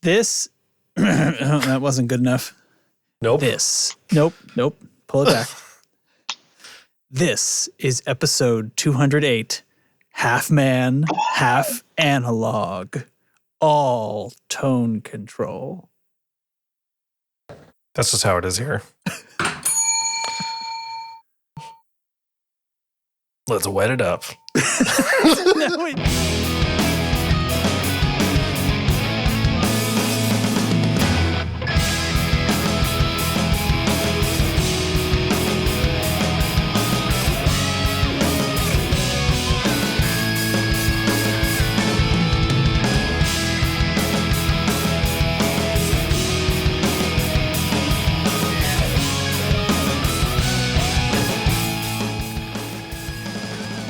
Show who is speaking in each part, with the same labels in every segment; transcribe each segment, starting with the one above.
Speaker 1: This, that wasn't good enough.
Speaker 2: Nope.
Speaker 1: Nope. Pull it back. This is episode 208, half man, half analog, all tone control.
Speaker 2: That's just how it is here. Let's wet it up.
Speaker 1: No, wait.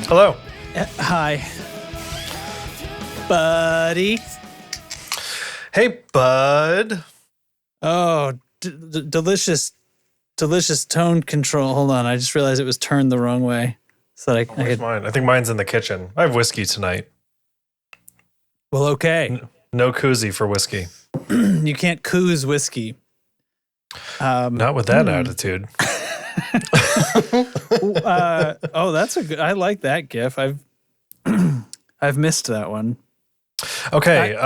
Speaker 2: Hello.
Speaker 1: Hi, buddy.
Speaker 2: Hey, bud.
Speaker 1: Oh, delicious tone control. Hold on, I just realized it was turned the wrong way. So I
Speaker 2: Where's mine? I think mine's in the kitchen. I have whiskey tonight.
Speaker 1: Well, okay.
Speaker 2: No koozie for whiskey.
Speaker 1: You can't coos whiskey.
Speaker 2: Not with that attitude.
Speaker 1: Oh, that's a good. I like that GIF. I've missed that one.
Speaker 2: Okay,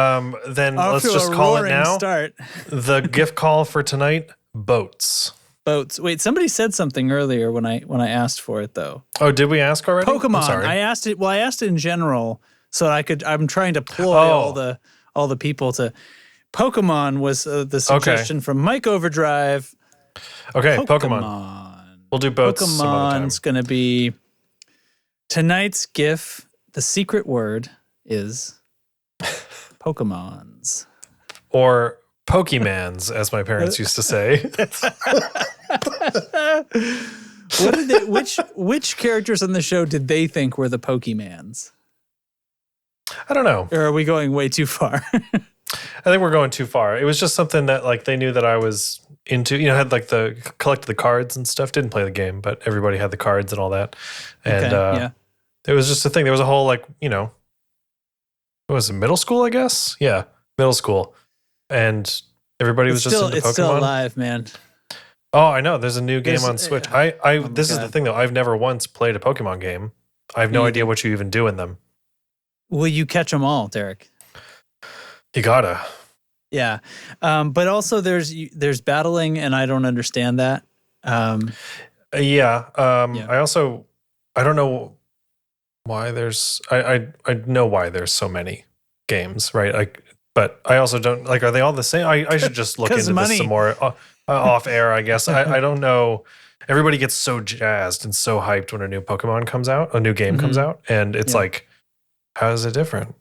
Speaker 2: then let's just call it now.
Speaker 1: Start.
Speaker 2: The GIF call for tonight: boats.
Speaker 1: Boats. Wait, somebody said something earlier when I asked for it though.
Speaker 2: Oh, did we ask already?
Speaker 1: Pokemon.
Speaker 2: I'm sorry.
Speaker 1: I asked it. Well, I asked it in general, so I could. I'm trying to ploy all the people to. Pokemon was the suggestion from Mike Overdrive.
Speaker 2: Okay, Pokemon. We'll do boats some other time.
Speaker 1: Pokemon's going to be tonight's GIF. The secret word is Pokemons.
Speaker 2: Or Pokemans, as my parents used to say.
Speaker 1: What did they, which characters on the show did they think were the Pokemans?
Speaker 2: I don't know.
Speaker 1: Or are we going way too far?
Speaker 2: I think we're going too far. It was just something that like they knew that I was into, had like collected the cards and stuff. Didn't play the game, but everybody had the cards and all that. And it was just a thing. There was a whole what was it, middle school, I guess? Yeah, middle school. And everybody was just into Pokemon.
Speaker 1: It's still alive, man.
Speaker 2: Oh, I know. There's a new game on Switch. This is the thing though. I've never once played a Pokemon game. I have no idea what you even do in them.
Speaker 1: Will you catch them all, Derek?
Speaker 2: You gotta.
Speaker 1: Yeah. But also there's battling and I don't understand that.
Speaker 2: I don't know why there's I know why there's so many games, right? But I also don't are they all the same? I should just look into this some more off air, I guess. I don't know. Everybody gets so jazzed and so hyped when a new Pokemon comes out, a new game comes out, and it's like, how is it different?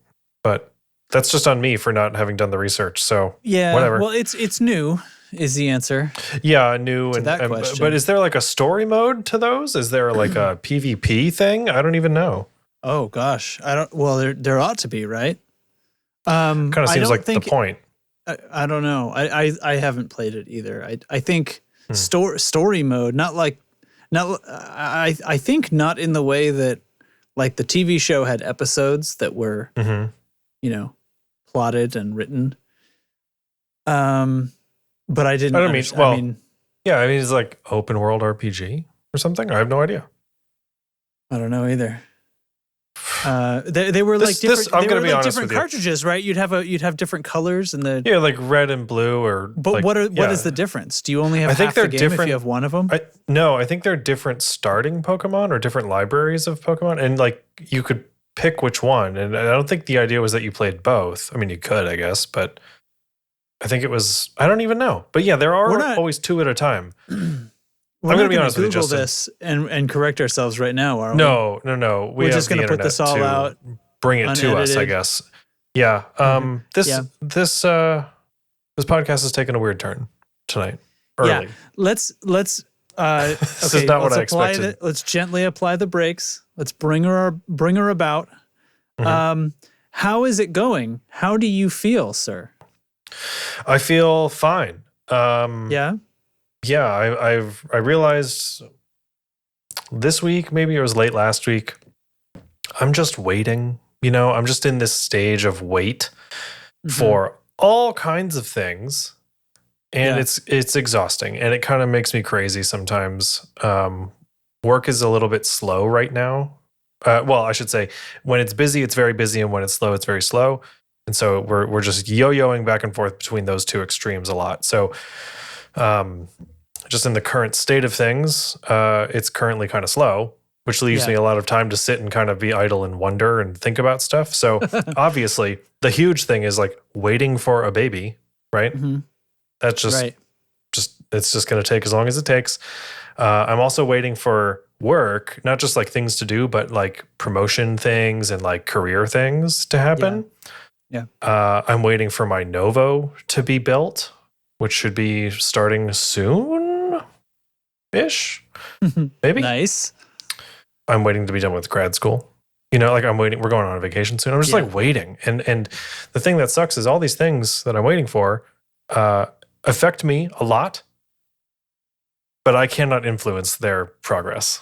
Speaker 2: But that's just on me for not having done the research. So whatever.
Speaker 1: Well, it's new is the answer.
Speaker 2: Yeah, new
Speaker 1: to that question.
Speaker 2: But is there like a story mode to those? Is there like a PvP thing? I don't even know.
Speaker 1: Oh gosh, I don't. Well, there ought to be, right?
Speaker 2: Kind of seems like the point.
Speaker 1: I don't know. I haven't played it either. I think story mode, I think not in the way that like the TV show had episodes that were plotted and written. But I didn't.
Speaker 2: It's like open world RPG or something. I have no idea.
Speaker 1: I don't know either. They were like different.
Speaker 2: I'm going to be honest
Speaker 1: different
Speaker 2: with you.
Speaker 1: cartridges, right? You'd have different colors and
Speaker 2: like red and blue or.
Speaker 1: But what is the difference? Do you only have half the game if you have one of them?
Speaker 2: I think they're different starting Pokemon or different libraries of Pokemon, and like you could pick which one. And I don't think the idea was that you played both. I mean, you could, I guess, but I think it was. I don't even know. But yeah, there are always two at a time.
Speaker 1: I'm going to be honest with you, Justin. Google this and correct ourselves right now, aren't we?
Speaker 2: No.
Speaker 1: We're just going to put this all out.
Speaker 2: Bring it to us, I guess. Yeah. This podcast is taking a weird turn tonight. Early.
Speaker 1: Yeah. Let's. This
Speaker 2: is not what I expected.
Speaker 1: Let's gently apply the brakes. Let's bring her about. Mm-hmm. How is it going? How do you feel, sir?
Speaker 2: I feel fine. Yeah, I realized this week, maybe it was late last week, I'm just waiting. I'm just in this stage of wait for all kinds of things, and it's exhausting, and it kind of makes me crazy sometimes. Work is a little bit slow right now. Well, I should say, when it's busy, it's very busy, and when it's slow, it's very slow. And so we're just yo-yoing back and forth between those two extremes a lot. So just in the current state of things, it's currently kind of slow, which leaves me a lot of time to sit and kind of be idle and wonder and think about stuff. So obviously, the huge thing is like waiting for a baby, right?
Speaker 1: Mm-hmm.
Speaker 2: That's just it's just going to take as long as it takes. I'm also waiting for work, not just like things to do, but like promotion things and like career things to happen.
Speaker 1: Yeah.
Speaker 2: I'm waiting for my Novo to be built, which should be starting soon-ish, maybe.
Speaker 1: Nice.
Speaker 2: I'm waiting to be done with grad school. You know, like I'm waiting. We're going on a vacation soon. I'm just like waiting. And the thing that sucks is all these things that I'm waiting for affect me a lot, but I cannot influence their progress.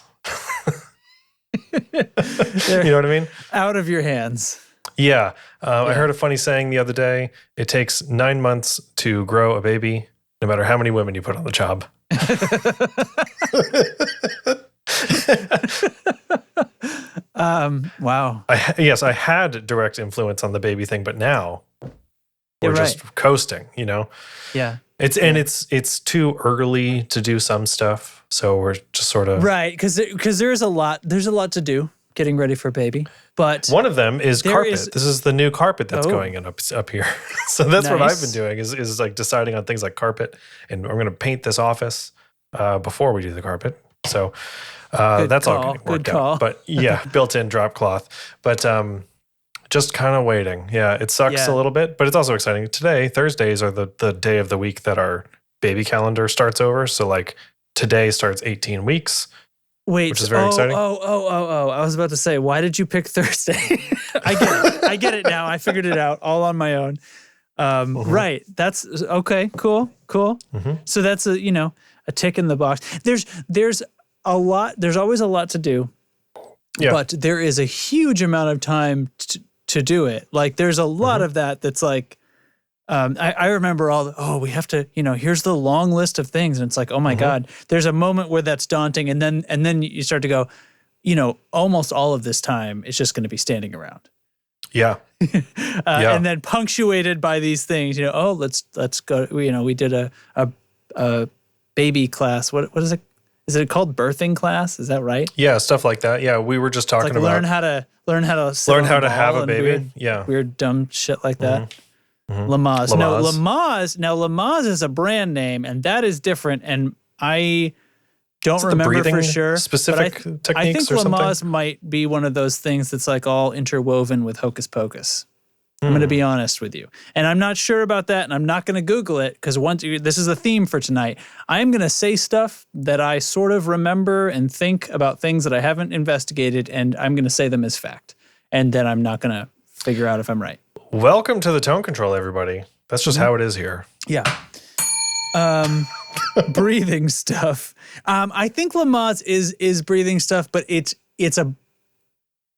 Speaker 2: You know what I mean?
Speaker 1: Out of your hands.
Speaker 2: Yeah. I heard a funny saying the other day. It takes 9 months to grow a baby, no matter how many women you put on the job.
Speaker 1: Wow.
Speaker 2: I had direct influence on the baby thing, but now we're just coasting, you know?
Speaker 1: Yeah.
Speaker 2: It's too early to do some stuff. So we're just sort of
Speaker 1: because there's a lot to do getting ready for a baby. But
Speaker 2: one of them is carpet. This is the new carpet that's going in up here. So that's what I've been doing is like deciding on things like carpet, and I'm going to paint this office before we do the carpet. So that's all getting worked out. But yeah, built-in drop cloth. But just kind of waiting. Yeah, it sucks a little bit, but it's also exciting. Today, Thursdays are the day of the week that our baby calendar starts over. So like today starts 18 weeks.
Speaker 1: Wait,
Speaker 2: which is very exciting.
Speaker 1: Oh. I was about to say, why did you pick Thursday? I get it now. I figured it out all on my own. Right. That's okay. Cool. Mm-hmm. So that's a tick in the box. There's a lot. There's always a lot to do. Yeah. But there is a huge amount of time to do it. Like there's a lot of that's like, I remember we have to, here's the long list of things. And it's like, oh my God, there's a moment where that's daunting. And then you start to go, almost all of this time is just going to be standing around.
Speaker 2: Yeah.
Speaker 1: And then punctuated by these things, let's go, we did a baby class. What is it? Is it called birthing class? Is that right?
Speaker 2: Yeah. Stuff like that. Yeah. We were just talking about
Speaker 1: learn how to
Speaker 2: have a baby.
Speaker 1: Weird dumb shit like that. Lamaze. No, Lamaze. Now, Lamaze is a brand name, and that is different. And I don't remember for sure.
Speaker 2: Specific techniques
Speaker 1: I think
Speaker 2: or
Speaker 1: Lamaze
Speaker 2: something?
Speaker 1: might be one of those things that's like all interwoven with Hocus Pocus. I'm going to be honest with you. And I'm not sure about that, and I'm not going to Google it, because this is a theme for tonight. I'm going to say stuff that I sort of remember and think about things that I haven't investigated, and I'm going to say them as fact. And then I'm not going to figure out if I'm right.
Speaker 2: Welcome to the Tone Control, everybody. That's just how it is here.
Speaker 1: Yeah. Breathing stuff. I think Lamaze is breathing stuff, but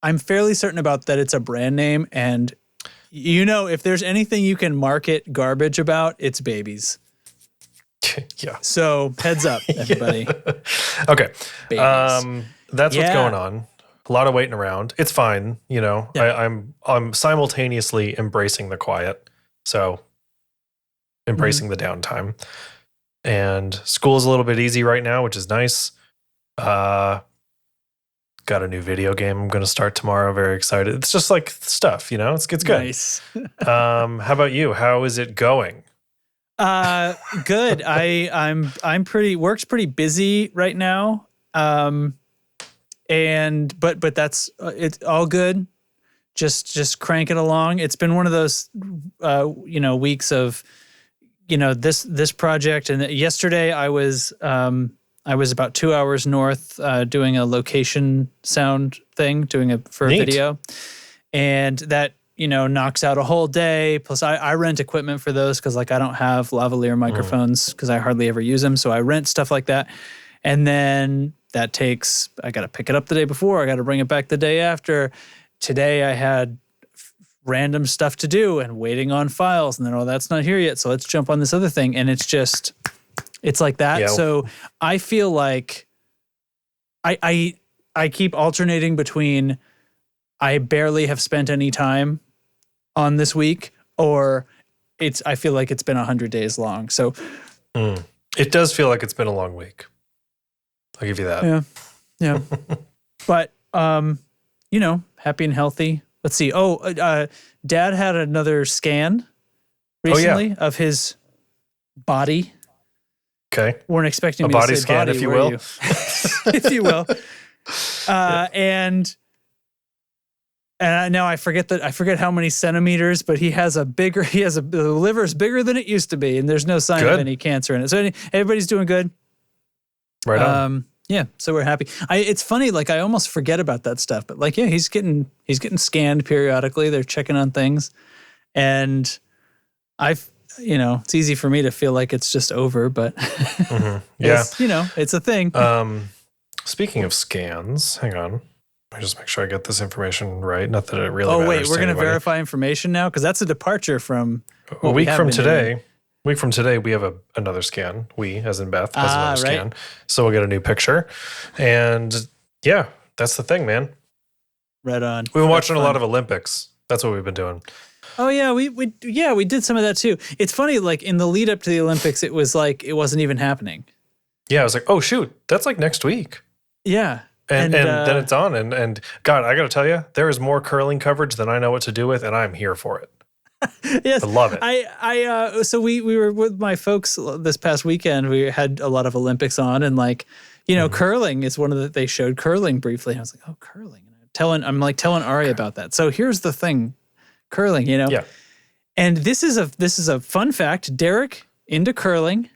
Speaker 1: I'm fairly certain about that it's a brand name, and if there's anything you can market garbage about, it's babies.
Speaker 2: Yeah.
Speaker 1: So heads up, everybody.
Speaker 2: Okay.
Speaker 1: Babies.
Speaker 2: That's what's going on. A lot of waiting around. It's fine, Yeah. I'm simultaneously embracing the quiet, so embracing the downtime. And school's a little bit easy right now, which is nice. Got a new video game I'm going to start tomorrow. Very excited. It's just like stuff, it's good.
Speaker 1: Nice.
Speaker 2: How about you? How is it going?
Speaker 1: Good. I'm work's pretty busy right now. But that's it's all good. Just crank it along. It's been one of those weeks of this project. And yesterday I was about 2 hours north doing a location sound thing, for a video, and that knocks out a whole day. Plus I rent equipment for those because I don't have lavalier microphones because I hardly ever use them, so I rent stuff like that. And then that I got to pick it up the day before. I got to bring it back the day after. Today I had random stuff to do and waiting on files. And then, oh, that's not here yet. So let's jump on this other thing. And it's like that. Yeah. So I feel like I keep alternating between I barely have spent any time on this week, or I feel like it's been 100 days long. So
Speaker 2: it does feel like it's been a long week. I'll give you that.
Speaker 1: Yeah. But, happy and healthy. Let's see. Dad had another scan recently of his body.
Speaker 2: Okay.
Speaker 1: Weren't expecting
Speaker 2: a
Speaker 1: me
Speaker 2: body
Speaker 1: to say
Speaker 2: scan,
Speaker 1: body,
Speaker 2: if you will.
Speaker 1: If you will. And now I forget how many centimeters, but the liver's bigger than it used to be, and there's no sign of any cancer in it. So everybody's doing good.
Speaker 2: Right on.
Speaker 1: Yeah, so we're happy. It's funny, like I almost forget about that stuff, but like, yeah, he's getting scanned periodically. They're checking on things, and it's easy for me to feel like it's just over, but
Speaker 2: yeah,
Speaker 1: it's a thing.
Speaker 2: Speaking of scans, hang on. Let me just make sure I get this information right. Not that it really matters.
Speaker 1: Oh, wait, we're going to verify information now? Because that's a departure from
Speaker 2: a week from today. Week from today, we have another scan. We, as in Beth, has another scan. So we'll get a new picture. And yeah, that's the thing, man.
Speaker 1: Right on.
Speaker 2: We've been watching a lot of Olympics. That's what we've been doing.
Speaker 1: Oh yeah, we did some of that too. It's funny, like in the lead up to the Olympics, it was like it wasn't even happening.
Speaker 2: Yeah, I was like, oh shoot, that's like next week.
Speaker 1: Yeah.
Speaker 2: And then it's on. And God, I got to tell you, there is more curling coverage than I know what to do with, and I'm here for it.
Speaker 1: Yes,
Speaker 2: I love it.
Speaker 1: So we were with my folks this past weekend. We had a lot of Olympics on, and like, curling is one of the. They showed curling briefly. And I was like, oh, curling. And I'm telling Ari about that. So here's the thing, curling.
Speaker 2: Yeah.
Speaker 1: And this is a fun fact. Derek into curling.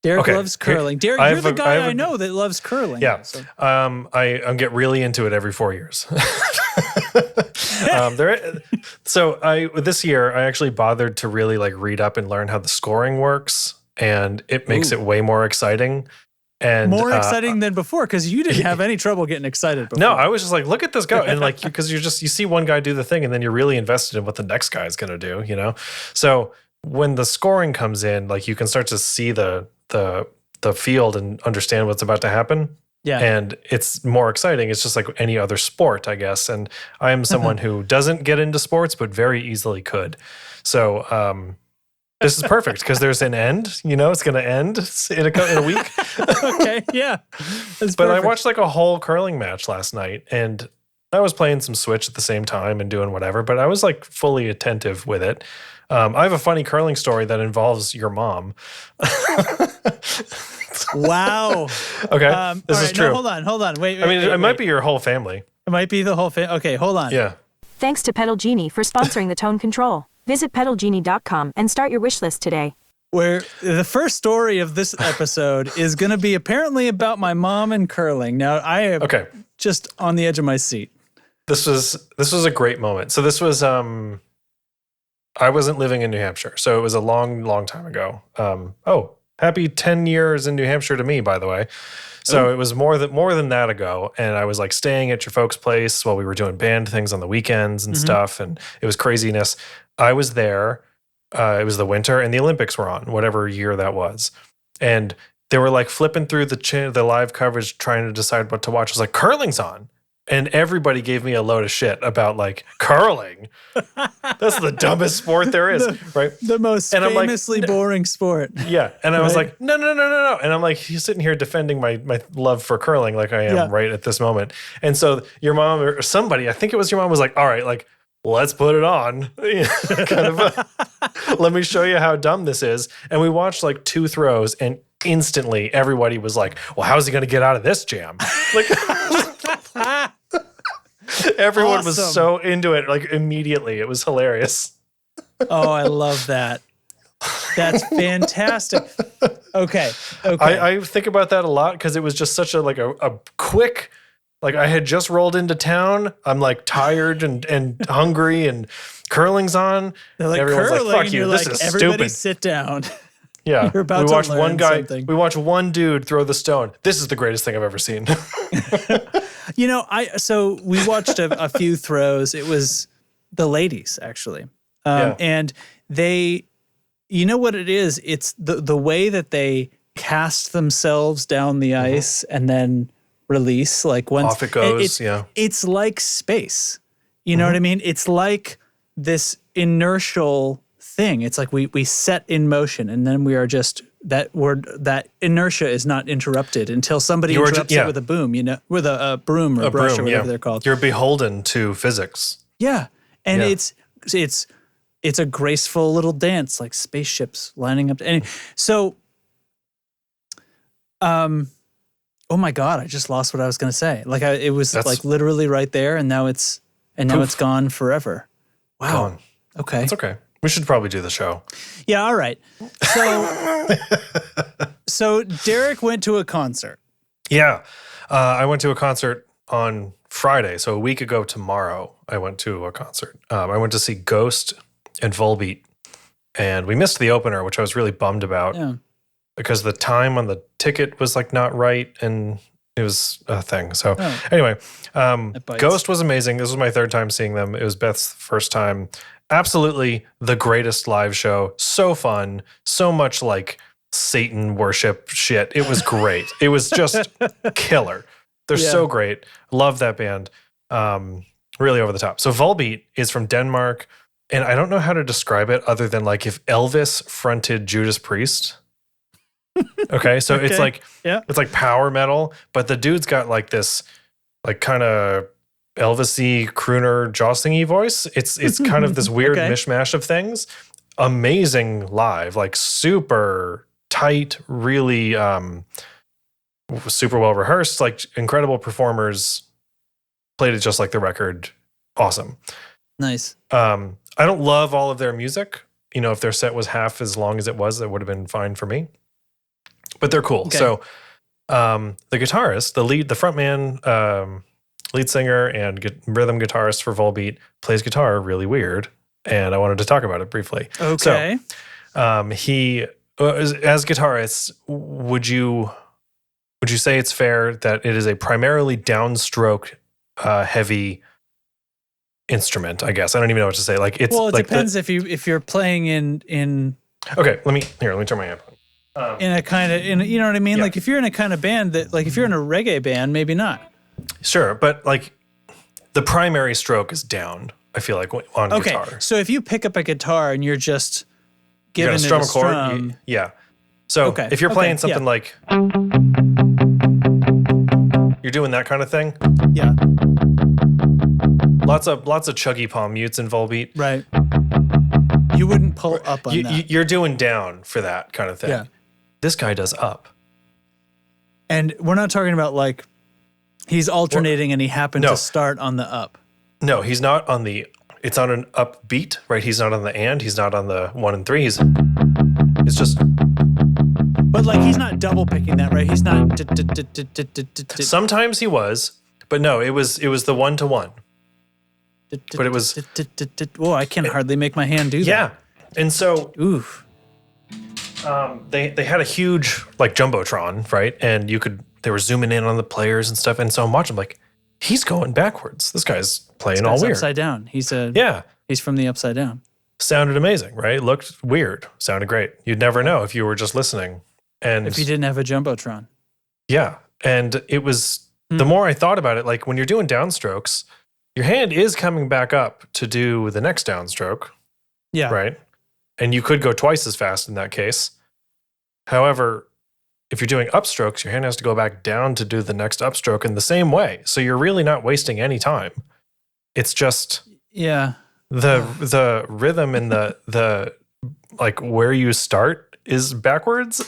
Speaker 1: Derek loves curling. Derek, you're the guy I know that loves curling.
Speaker 2: Yeah. So. I get really into it every 4 years. This year I actually bothered to really like read up and learn how the scoring works, and it makes it way more exciting. And
Speaker 1: more exciting than before, because you didn't have any trouble getting excited before.
Speaker 2: No, I was just like, look at this guy. And like, because you see one guy do the thing, and then you're really invested in what the next guy is going to do, So when the scoring comes in, like you can start to see the field and understand what's about to happen.
Speaker 1: Yeah.
Speaker 2: And it's more exciting. It's just like any other sport, I guess. And I am someone who doesn't get into sports, but very easily could. So this is perfect because there's an end. It's going to end in a week.
Speaker 1: Okay, yeah.
Speaker 2: But I watched like a whole curling match last night, and I was playing some Switch at the same time and doing whatever, but I was like fully attentive with it. I have a funny curling story that involves your mom.
Speaker 1: Wow.
Speaker 2: Okay. This is true.
Speaker 1: No, hold on. Wait.
Speaker 2: It might be your whole family.
Speaker 1: It might be the whole family. Okay, hold on.
Speaker 2: Yeah.
Speaker 3: Thanks to Pedal Genie for sponsoring the Tone Control. Visit pedalgenie.com and start your wish list today.
Speaker 1: Where the first story of this episode is going to be apparently about my mom and curling. Now, I am just on the edge of my seat.
Speaker 2: This was a great moment. So this was I wasn't living in New Hampshire, so it was a long, long time ago. Happy 10 years in New Hampshire to me, by the way. So It was more than that ago, and I was like staying at your folks' place while we were doing band things on the weekends and stuff, and it was craziness. I was there. It was the winter, and the Olympics were on, whatever year that was, and they were like flipping through the live coverage, trying to decide what to watch. I was like, curling's on. And everybody gave me a load of shit about like curling. That's the dumbest sport there is, right?
Speaker 1: The most famously boring sport.
Speaker 2: Yeah. And I was like, no. And I'm like, he's sitting here defending my love for curling like I am right at this moment. And so your mom or somebody, I think it was your mom, was like, all right, like, let's put it on. Let me show you how dumb this is. And we watched like 2 throws, and instantly everybody was like, well, how's he going to get out of this jam? Like, everyone was so into it, like immediately. It was hilarious.
Speaker 1: Oh, I love that. That's fantastic. Okay.
Speaker 2: I think about that a lot because it was just such a quick, like I had just rolled into town. I'm like tired and hungry, and curling's on.
Speaker 1: They're like,
Speaker 2: everyone's
Speaker 1: curling,
Speaker 2: like, fuck you, this
Speaker 1: like,
Speaker 2: is
Speaker 1: everybody
Speaker 2: stupid.
Speaker 1: Sit down.
Speaker 2: Yeah.
Speaker 1: You're about
Speaker 2: we watched
Speaker 1: to learn
Speaker 2: one guy.
Speaker 1: something.
Speaker 2: We watched one dude throw the stone. This is the greatest thing I've ever seen.
Speaker 1: So we watched a few throws. It was the ladies actually.
Speaker 2: Yeah.
Speaker 1: And they, you know what it is? It's the way that they cast themselves down the ice and then release, like once
Speaker 2: off it goes.
Speaker 1: It's like space. You know what I mean? It's like this inertial thing. It's like we set in motion, and then we are just that inertia is not interrupted until somebody interrupts it with a boom. You know, with a broom or brush or whatever they're called.
Speaker 2: You're beholden to physics.
Speaker 1: Yeah, and it's a graceful little dance, like spaceships lining up. And so, oh my God, I just lost what I was going to say. Like it was like literally right there, and now it's gone forever. Wow.
Speaker 2: Gone.
Speaker 1: Okay.
Speaker 2: It's okay. We should probably do the show.
Speaker 1: Yeah. All right. So Derek went to a concert.
Speaker 2: Yeah. I went to a concert on Friday. So a week ago tomorrow, I went to a concert. I went to see Ghost and Volbeat, and we missed the opener, which I was really bummed about because the time on the ticket was like not right, and it was a thing. So anyway, Ghost was amazing. This was my third time seeing them. It was Beth's first time. Absolutely the greatest live show. So fun. So much like Satan worship shit. It was great. It was just killer. They're so great. Love that band. Really over the top. So Volbeat is from Denmark, and I don't know how to describe it other than like if Elvis fronted Judas Priest. Okay, so it's like power metal, but the dude's got like this like kind of Elvis-y crooner jostling-y voice. It's kind of this weird mishmash of things. Amazing live, like super tight, really super well rehearsed, like incredible performers. Played it just like the record. Awesome.
Speaker 1: Nice.
Speaker 2: I don't love all of their music. You know, if their set was half as long as it was, that would have been fine for me. But they're cool. Okay. So the guitarist, the frontman, lead singer, and rhythm guitarist for Volbeat plays guitar really weird, and I wanted to talk about it briefly.
Speaker 1: Okay.
Speaker 2: So he, as guitarist, would you say it's fair that it is a primarily downstroke heavy instrument? I guess I don't even know what to say. Like it's
Speaker 1: it
Speaker 2: like
Speaker 1: depends if you're playing in.
Speaker 2: Okay, let me turn my amp on.
Speaker 1: In a kind of, you know what I mean?
Speaker 2: Yeah.
Speaker 1: Like if you're in a kind of band that, like if you're in a reggae band, maybe not.
Speaker 2: Sure, but like the primary stroke is down, I feel like, on guitar.
Speaker 1: Okay, so if you pick up a guitar and you're just giving it a
Speaker 2: strum a chord,
Speaker 1: strum.
Speaker 2: yeah. So if you're playing something like, you're doing that kind of thing.
Speaker 1: Yeah.
Speaker 2: Lots of chuggy palm mutes in Volbeat.
Speaker 1: Right. You wouldn't pull up on that.
Speaker 2: You're doing down for that kind of thing.
Speaker 1: Yeah.
Speaker 2: This guy does up.
Speaker 1: And we're not talking about like he's alternating and he happened to start on the up.
Speaker 2: No, he's not on the, it's on an upbeat, right? He's not on the and, he's not on the 1 and 3. It's just.
Speaker 1: But like he's not double picking that, right? He's not.
Speaker 2: Sometimes he was, but no, it was the 1-to-1. But it was.
Speaker 1: Oh, I can hardly make my hand do that.
Speaker 2: Yeah. And so.
Speaker 1: Oof.
Speaker 2: They had a huge like jumbotron, right? And they were zooming in on the players and stuff. And so I'm watching, I'm like, he's going backwards. This guy's playing all weird.
Speaker 1: Upside down. He's from the upside down.
Speaker 2: Sounded amazing, right? Looked weird. Sounded great. You'd never know if you were just listening. And
Speaker 1: if you didn't have a jumbotron.
Speaker 2: Yeah. And it was, the more I thought about it, like when you're doing downstrokes, your hand is coming back up to do the next downstroke.
Speaker 1: Yeah.
Speaker 2: Right? And you could go twice as fast in that case. However, if you're doing upstrokes, your hand has to go back down to do the next upstroke in the same way. So you're really not wasting any time. It's just the rhythm and the like where you start is backwards.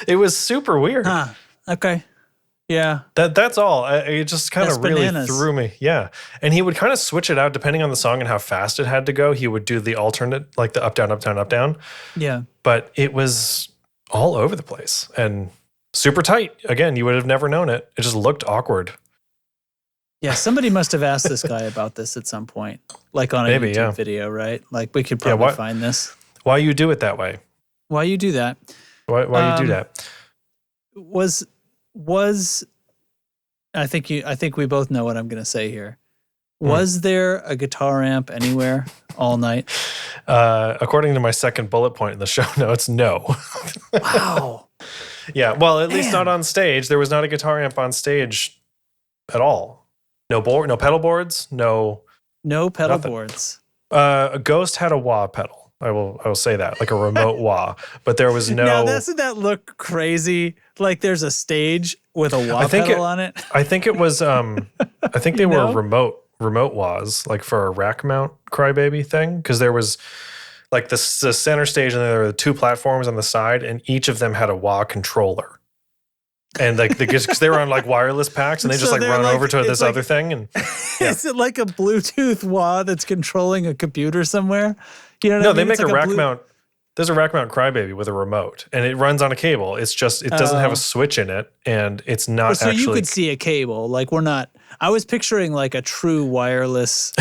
Speaker 2: It was super weird.
Speaker 1: Okay. Yeah.
Speaker 2: That's all. It just kind of really threw me. Yeah. And he would kind of switch it out depending on the song and how fast it had to go. He would do the alternate, like the up, down, up, down, up, down.
Speaker 1: Yeah.
Speaker 2: But it was all over the place and super tight. Again, you would have never known it. It just looked awkward.
Speaker 1: Yeah. Somebody must have asked this guy about this at some point, like on a YouTube video, right? Like we could probably find this.
Speaker 2: Why you do it that way?
Speaker 1: Why you do that?
Speaker 2: Why you do that?
Speaker 1: Was I think we both know what I'm going to say here. Was there a guitar amp anywhere all night?
Speaker 2: According to my second bullet point in the show notes, no.
Speaker 1: Wow.
Speaker 2: Yeah, well, at least not on stage. There was not a guitar amp on stage at all. No pedal boards, no
Speaker 1: pedal
Speaker 2: nothing.
Speaker 1: boards.
Speaker 2: A Ghost had a wah pedal. I will say that, like a remote wah, but there was no.
Speaker 1: Now, doesn't that look crazy? Like there's a stage with a wah pedal on it.
Speaker 2: I think it was. I think they were remote wahs, like for a rack mount Crybaby thing, because there was. Like the center stage, and there were 2 platforms on the side, and each of them had a wah controller. And like because they were on like wireless packs, and they just like run over to this other thing. And yeah.
Speaker 1: Is it like a Bluetooth wah that's controlling a computer somewhere? You know what I mean?
Speaker 2: They make a rack mount. There's a rack mount Crybaby with a remote, and it runs on a cable. It's just it doesn't have a switch in it, and it's not.
Speaker 1: So you could see a cable. Like we're not. I was picturing like a true wireless.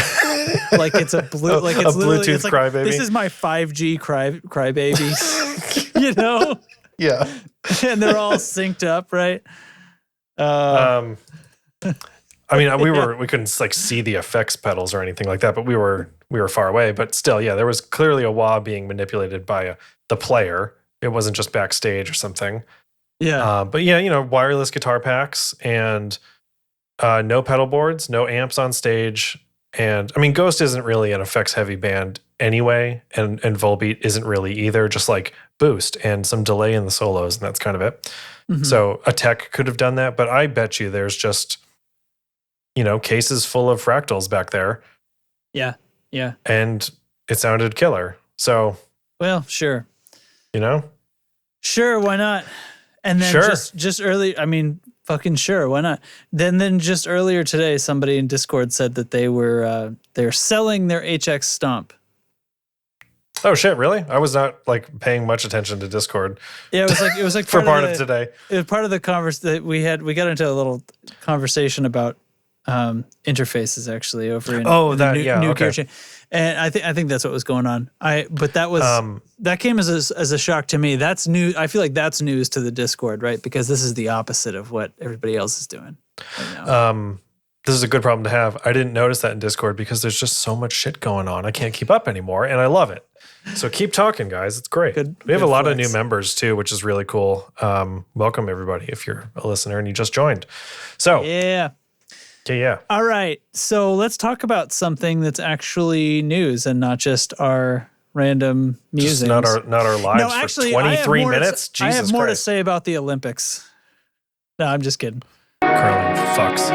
Speaker 1: Like it's a
Speaker 2: Bluetooth
Speaker 1: it's like,
Speaker 2: Crybaby.
Speaker 1: This is my 5G Crybaby. You know?
Speaker 2: Yeah.
Speaker 1: And they're all synced up, right?
Speaker 2: I mean, we couldn't like see the effects pedals or anything like that, but we were far away. But still, yeah, there was clearly a wah being manipulated by the player. It wasn't just backstage or something.
Speaker 1: Yeah.
Speaker 2: But yeah, wireless guitar packs and no pedal boards, no amps on stage. And I mean, Ghost isn't really an effects heavy band anyway, and Volbeat isn't really either, just like boost and some delay in the solos, and that's kind of it. Mm-hmm. So a tech could have done that, but I bet you there's just, cases full of fractals back there.
Speaker 1: Yeah. Yeah.
Speaker 2: And it sounded killer. So,
Speaker 1: well, sure.
Speaker 2: Sure,
Speaker 1: why not? And then just early, I mean, fucking sure, why not? Then just earlier today, somebody in Discord said that they're selling their HX Stomp.
Speaker 2: Oh shit, really? I was not like paying much attention to Discord.
Speaker 1: Yeah, it was like
Speaker 2: for part of today.
Speaker 1: It was part of the conversation that we had. We got into a little conversation about interfaces actually over in New Gear Chain. And I think that's what was going on. But that was that came as a shock to me. That's new. I feel like that's news to the Discord, right? Because this is the opposite of what everybody else is doing right now.
Speaker 2: This is a good problem to have. I didn't notice that in Discord because there's just so much shit going on. I can't keep up anymore, and I love it. So keep talking, guys. It's great. We have a lot of new members too, which is really cool. Welcome everybody if you're a listener and you just joined. So
Speaker 1: yeah. All right. So let's talk about something that's actually news and not just our random musings.
Speaker 2: Just not our lives for 23 minutes. Jesus
Speaker 1: I have more
Speaker 2: Christ.
Speaker 1: to say about the Olympics. No, I'm just kidding.
Speaker 2: Curling fucks.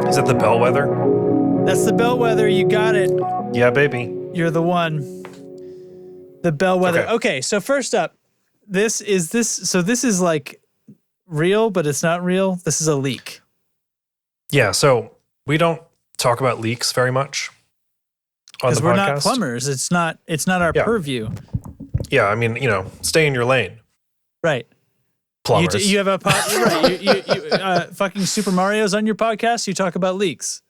Speaker 2: Is that the bellwether?
Speaker 1: That's the bellwether. You got it.
Speaker 2: Yeah, baby.
Speaker 1: You're the one. The bellwether. Okay, so first up, this is like real, but it's not real. This is a leak.
Speaker 2: Yeah, so we don't talk about leaks very much on the podcast.
Speaker 1: Because we're not plumbers. It's not our purview.
Speaker 2: Yeah, I mean, stay in your lane.
Speaker 1: Right.
Speaker 2: Plumbers.
Speaker 1: You have a right. You fucking Super Mario's on your podcast. You talk about leaks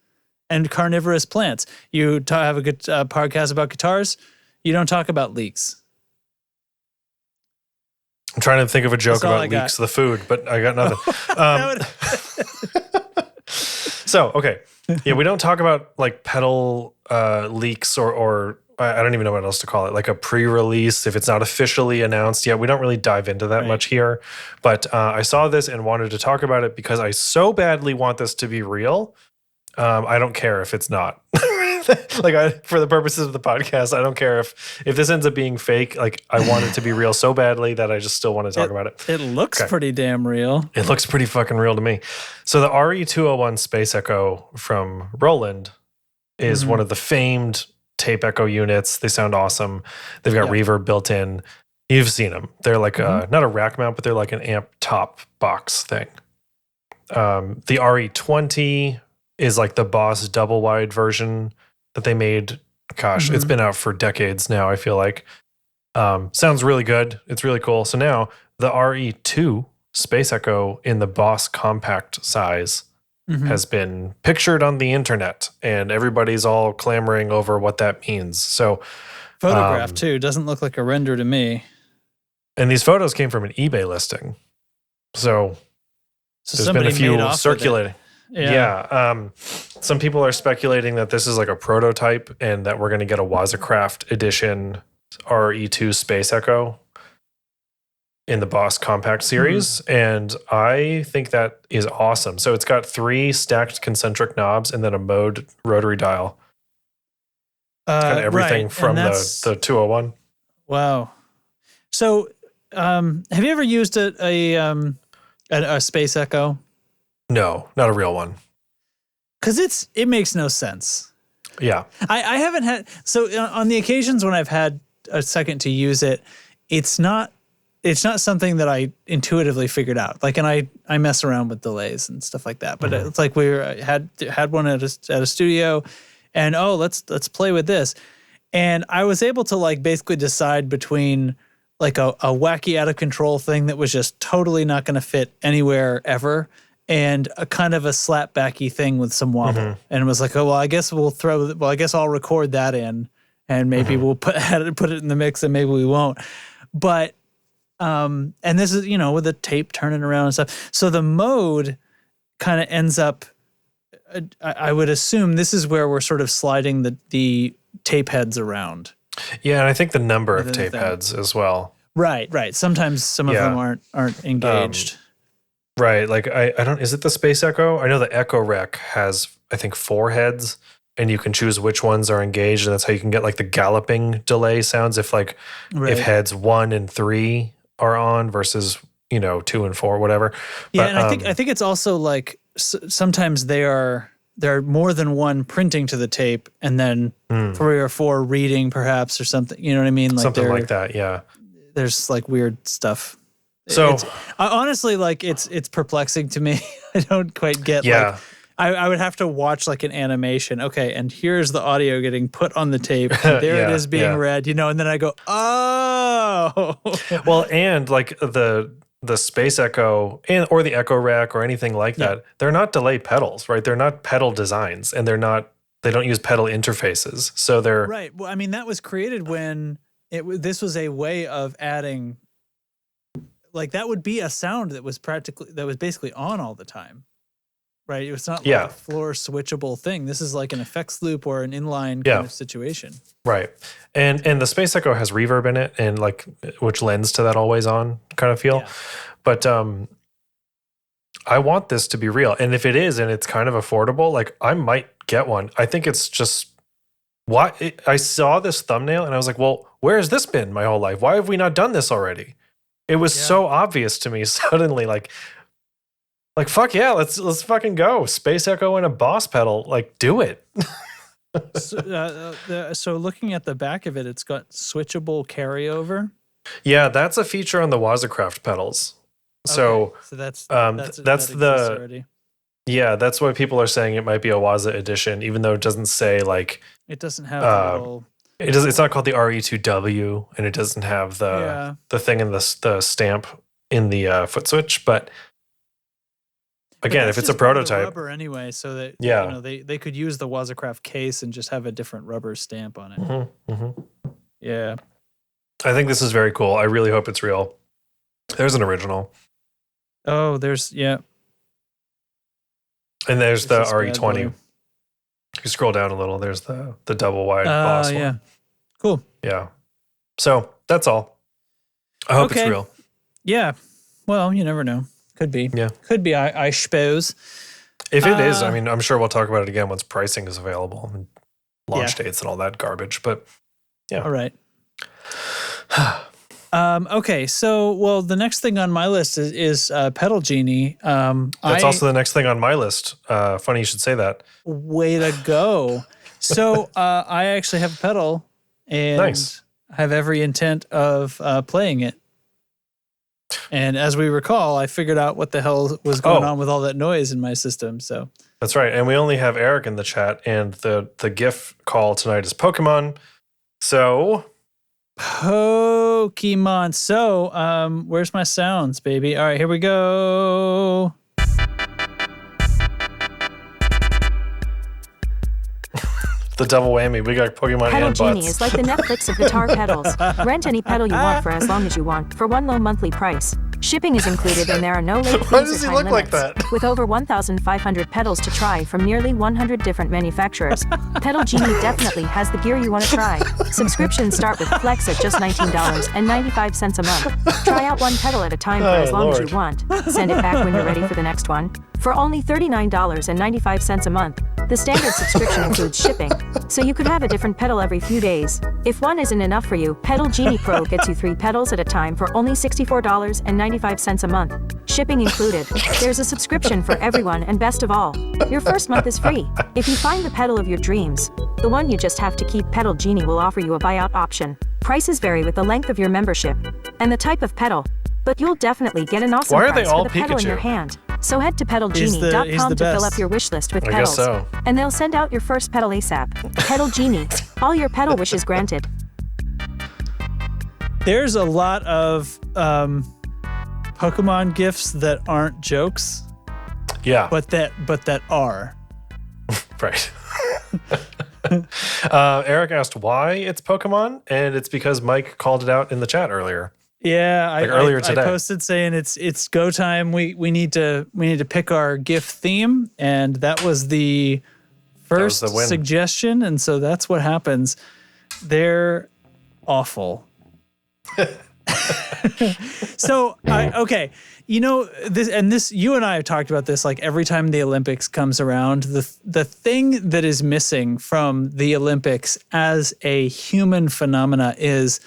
Speaker 1: and carnivorous plants. You have a good podcast about guitars. You don't talk about leaks.
Speaker 2: I'm trying to think of a joke about leaks of the food, but I got nothing. So, okay. Yeah, we don't talk about like pedal leaks or I don't even know what else to call it, like a pre-release if it's not officially announced yet. We don't really dive into that much here. But I saw this and wanted to talk about it because I so badly want this to be real. I don't care if it's not. For the purposes of the podcast, I don't care if this ends up being fake. Like, I want it to be real so badly that I just still want to talk about it.
Speaker 1: It looks pretty damn real.
Speaker 2: It looks pretty fucking real to me. So the RE201 Space Echo from Roland is one of the famed tape echo units. They sound awesome. They've got reverb built in. You've seen them. They're like not a rack mount, but they're like an amp top box thing. The RE20 is like the Boss double wide version that they made. Gosh, it's been out for decades now, I feel like. Sounds really good. It's really cool. So now the RE2 Space Echo in the Boss compact size has been pictured on the internet, and everybody's all clamoring over what that means. So
Speaker 1: Photograph too. Doesn't look like a render to me.
Speaker 2: And these photos came from an eBay listing. So there's been a few circulating. Yeah. Some people are speculating that this is like a prototype and that we're going to get a Wazacraft edition RE2 Space Echo in the Boss Compact series. And I think that is awesome. So it's got 3 stacked concentric knobs and then a mode rotary dial. It's got everything from the 201.
Speaker 1: Wow. So have you ever used a Space Echo?
Speaker 2: No, not a real one.
Speaker 1: Because it makes no sense.
Speaker 2: Yeah.
Speaker 1: I haven't had, so on the occasions when I've had a second to use it, it's not something that I intuitively figured out. Like, and I mess around with delays and stuff like that. But it's like had one at a studio, and let's play with this, and I was able to like basically decide between like a wacky out of control thing that was just totally not going to fit anywhere ever, and a kind of a slapbacky thing with some wobble. And it was like, I guess I'll record that in, and maybe we'll put it in the mix, and maybe we won't. But and this is, with the tape turning around and stuff. So the mode kind of ends up, I would assume this is where we're sort of sliding the tape heads around.
Speaker 2: Yeah, and I think the number of tape heads as well.
Speaker 1: Right. Sometimes some of them aren't engaged.
Speaker 2: Right. Like I don't, is it the Space Echo? I know the Echo Rec has, I think, 4 heads, and you can choose which ones are engaged, and that's how you can get like the galloping delay sounds if heads 1 and 3 are on versus 2 and 4, whatever.
Speaker 1: Yeah, and I think it's also like sometimes there are more than one printing to the tape, and then 3 or 4 reading perhaps or something. You know what I mean? Like
Speaker 2: something like that. Yeah.
Speaker 1: There's like weird stuff.
Speaker 2: So
Speaker 1: honestly, like it's perplexing to me. I don't quite get.
Speaker 2: Yeah.
Speaker 1: Like, I would have to watch like an animation. Okay, and here's the audio getting put on the tape. There it is being read, and then I go, oh.
Speaker 2: Well, and like the Space Echo or the Echo Rec or anything like that, they're not delay pedals, right? They're not pedal designs, and they don't use pedal interfaces. So they're
Speaker 1: right. Well, I mean, that was created when this was a way of adding, like that would be a sound that was basically on all the time. Right, it was not like a floor switchable thing. This is like an effects loop or an inline kind of situation.
Speaker 2: Right, and the Space Echo has reverb in it, and like which lends to that always on kind of feel. Yeah. But I want this to be real, and if it is, and it's kind of affordable, like I might get one. I think it's just I saw this thumbnail and I was like, well, where has this been my whole life? Why have we not done this already? It was so obvious to me suddenly, like fuck yeah, let's fucking go. Space Echo and a Boss pedal, like do it.
Speaker 1: So looking at the back of it, it's got switchable carryover.
Speaker 2: Yeah, that's a feature on the Wazacraft pedals. So
Speaker 1: that's
Speaker 2: the that's why people are saying it might be a Waza edition, even though it doesn't say like
Speaker 1: it doesn't have
Speaker 2: it's not called the RE2W, and it doesn't have the thing in the stamp in the foot switch, but again, if it's a prototype,
Speaker 1: rubber anyway, so that they could use the Wazacraft case and just have a different rubber stamp on it. Yeah,
Speaker 2: I think this is very cool. I really hope it's real. There's an original.
Speaker 1: Oh, there's
Speaker 2: and there's the RE20. You scroll down a little. There's the double wide Boss one.
Speaker 1: Yeah, cool.
Speaker 2: Yeah. So that's all. I hope it's real.
Speaker 1: Yeah. Well, you never know. Could be.
Speaker 2: Yeah.
Speaker 1: Could be, I suppose.
Speaker 2: If it is, I mean, I'm sure we'll talk about it again once pricing is available and launch dates and all that garbage. But yeah.
Speaker 1: All right. Okay. So, the next thing on my list is Pedal Genie.
Speaker 2: That's also the next thing on my list. Funny you should say that.
Speaker 1: Way to go. So I actually have a pedal and have every intent of playing it. And as we recall, I figured out what the hell was going on with all that noise in my system. So
Speaker 2: that's right. And we only have Eric in the chat, and the GIF call tonight is Pokemon. So
Speaker 1: Pokemon. So where's my sounds, baby? All right, here we go.
Speaker 2: The double whammy. We got Pokemon
Speaker 3: Pedal
Speaker 2: and
Speaker 3: Genie
Speaker 2: butts.
Speaker 3: is like the Netflix of guitar pedals. Rent any pedal you want for as long as you want for one low monthly price. Shipping is included and there are no late fees
Speaker 2: Why
Speaker 3: or
Speaker 2: does he
Speaker 3: time
Speaker 2: look like
Speaker 3: limits.
Speaker 2: that?
Speaker 3: With over 1,500 pedals to try from nearly 100 different manufacturers, Pedal Genie definitely has the gear you want to try. Subscriptions start with Flex at just $19.95 a month. Try out one pedal at a time for as long as you want. Send it back when you're ready for the next one. For only $39.95 a month, the standard subscription includes shipping, so you could have a different pedal every few days. If one isn't enough for you, Pedal Genie Pro gets you 3 pedals at a time for only $64.95 a month. Shipping included. There's a subscription for everyone, and best of all, your first month is free. If you find the pedal of your dreams, the one you just have to keep, Pedal Genie will offer you a buyout option. Prices vary with the length of your membership and the type of pedal, but you'll definitely get an awesome price for the pedal in your hand. So head to pedalgenie.com to fill up your wish list with pedals, and they'll send out your first pedal ASAP. Pedal Genie, all your pedal wishes granted.
Speaker 1: There's a lot of Pokemon gifts that aren't jokes.
Speaker 2: Yeah.
Speaker 1: But that are.
Speaker 2: Right. Eric asked why it's Pokemon, and it's because Mike called it out in the chat earlier.
Speaker 1: Yeah,
Speaker 2: earlier today.
Speaker 1: I posted saying it's go time. We need to pick our gift theme, and that was the first suggestion, and so that's what happens. They're awful. So okay, this you and I have talked about this. Like every time the Olympics comes around, the thing that is missing from the Olympics as a human phenomena is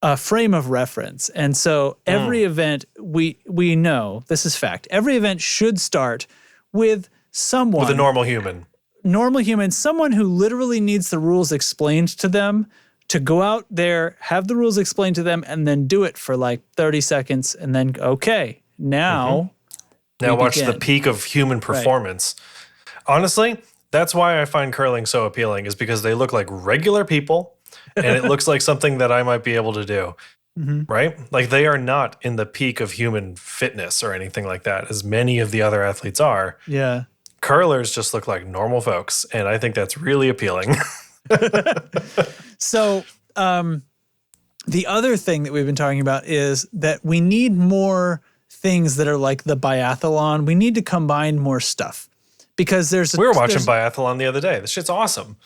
Speaker 1: a frame of reference. And so every event, we know, this is fact, every event should start with someone.
Speaker 2: With a normal human.
Speaker 1: Someone who literally needs the rules explained to them, to go out there, have the rules explained to them, and then do it for like 30 seconds, and then, okay, now
Speaker 2: watch the peak of human performance. Right. Honestly, that's why I find curling so appealing, is because they look like regular people, and it looks like something that I might be able to do, right? Like they are not in the peak of human fitness or anything like that, as many of the other athletes are.
Speaker 1: Yeah.
Speaker 2: Curlers just look like normal folks, and I think that's really appealing.
Speaker 1: So the other thing that we've been talking about is that we need more things that are like the biathlon. We need to combine more stuff because we
Speaker 2: were watching biathlon the other day. This shit's awesome.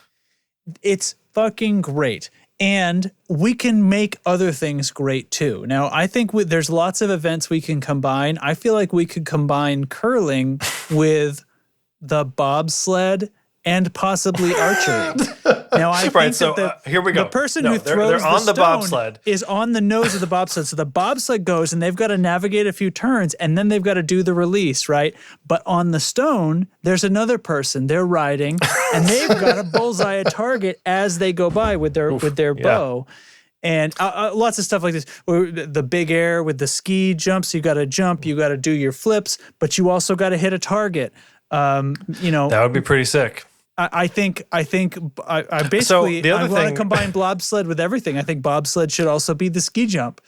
Speaker 1: It's fucking great. And we can make other things great too. Now, I think there's lots of events we can combine. I feel like we could combine curling with the bobsled and possibly archery. Now, I think
Speaker 2: here we go.
Speaker 1: The person who throws
Speaker 2: on the
Speaker 1: stone
Speaker 2: bobsled
Speaker 1: is on the nose of the bobsled. So the bobsled goes, and they've got to navigate a few turns, and then they've got to do the release, right? But on the stone, there's another person. They're riding, and they've got to bullseye a target as they go by with their bow. And lots of stuff like this. The big air with the ski jumps. You got to jump. You got to do your flips, but you also got to hit a target. That
Speaker 2: would be pretty sick.
Speaker 1: I basically I want to combine bobsled with everything. I think bobsled should also be the ski jump.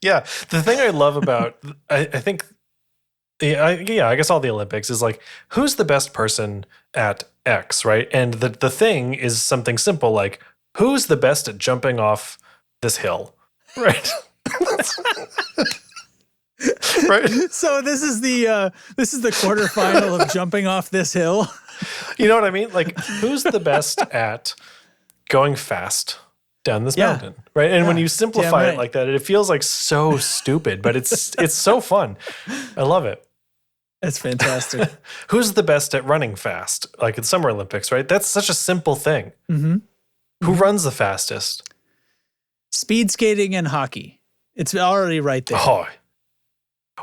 Speaker 2: Yeah, the thing I love about I guess all the Olympics is like, who's the best person at X, right? And the thing is something simple like, who's the best at jumping off this hill, right? Right.
Speaker 1: So this is the quarterfinal of jumping off this hill.
Speaker 2: You know what I mean? Like, who's the best at going fast down this mountain, right? And when you simplify it like that, it feels like so stupid, but it's so fun. I love it.
Speaker 1: That's fantastic.
Speaker 2: Who's the best at running fast? Like in Summer Olympics, right? That's such a simple thing. Mm-hmm. Who runs the fastest?
Speaker 1: Speed skating and hockey. It's already right there.
Speaker 2: Oh.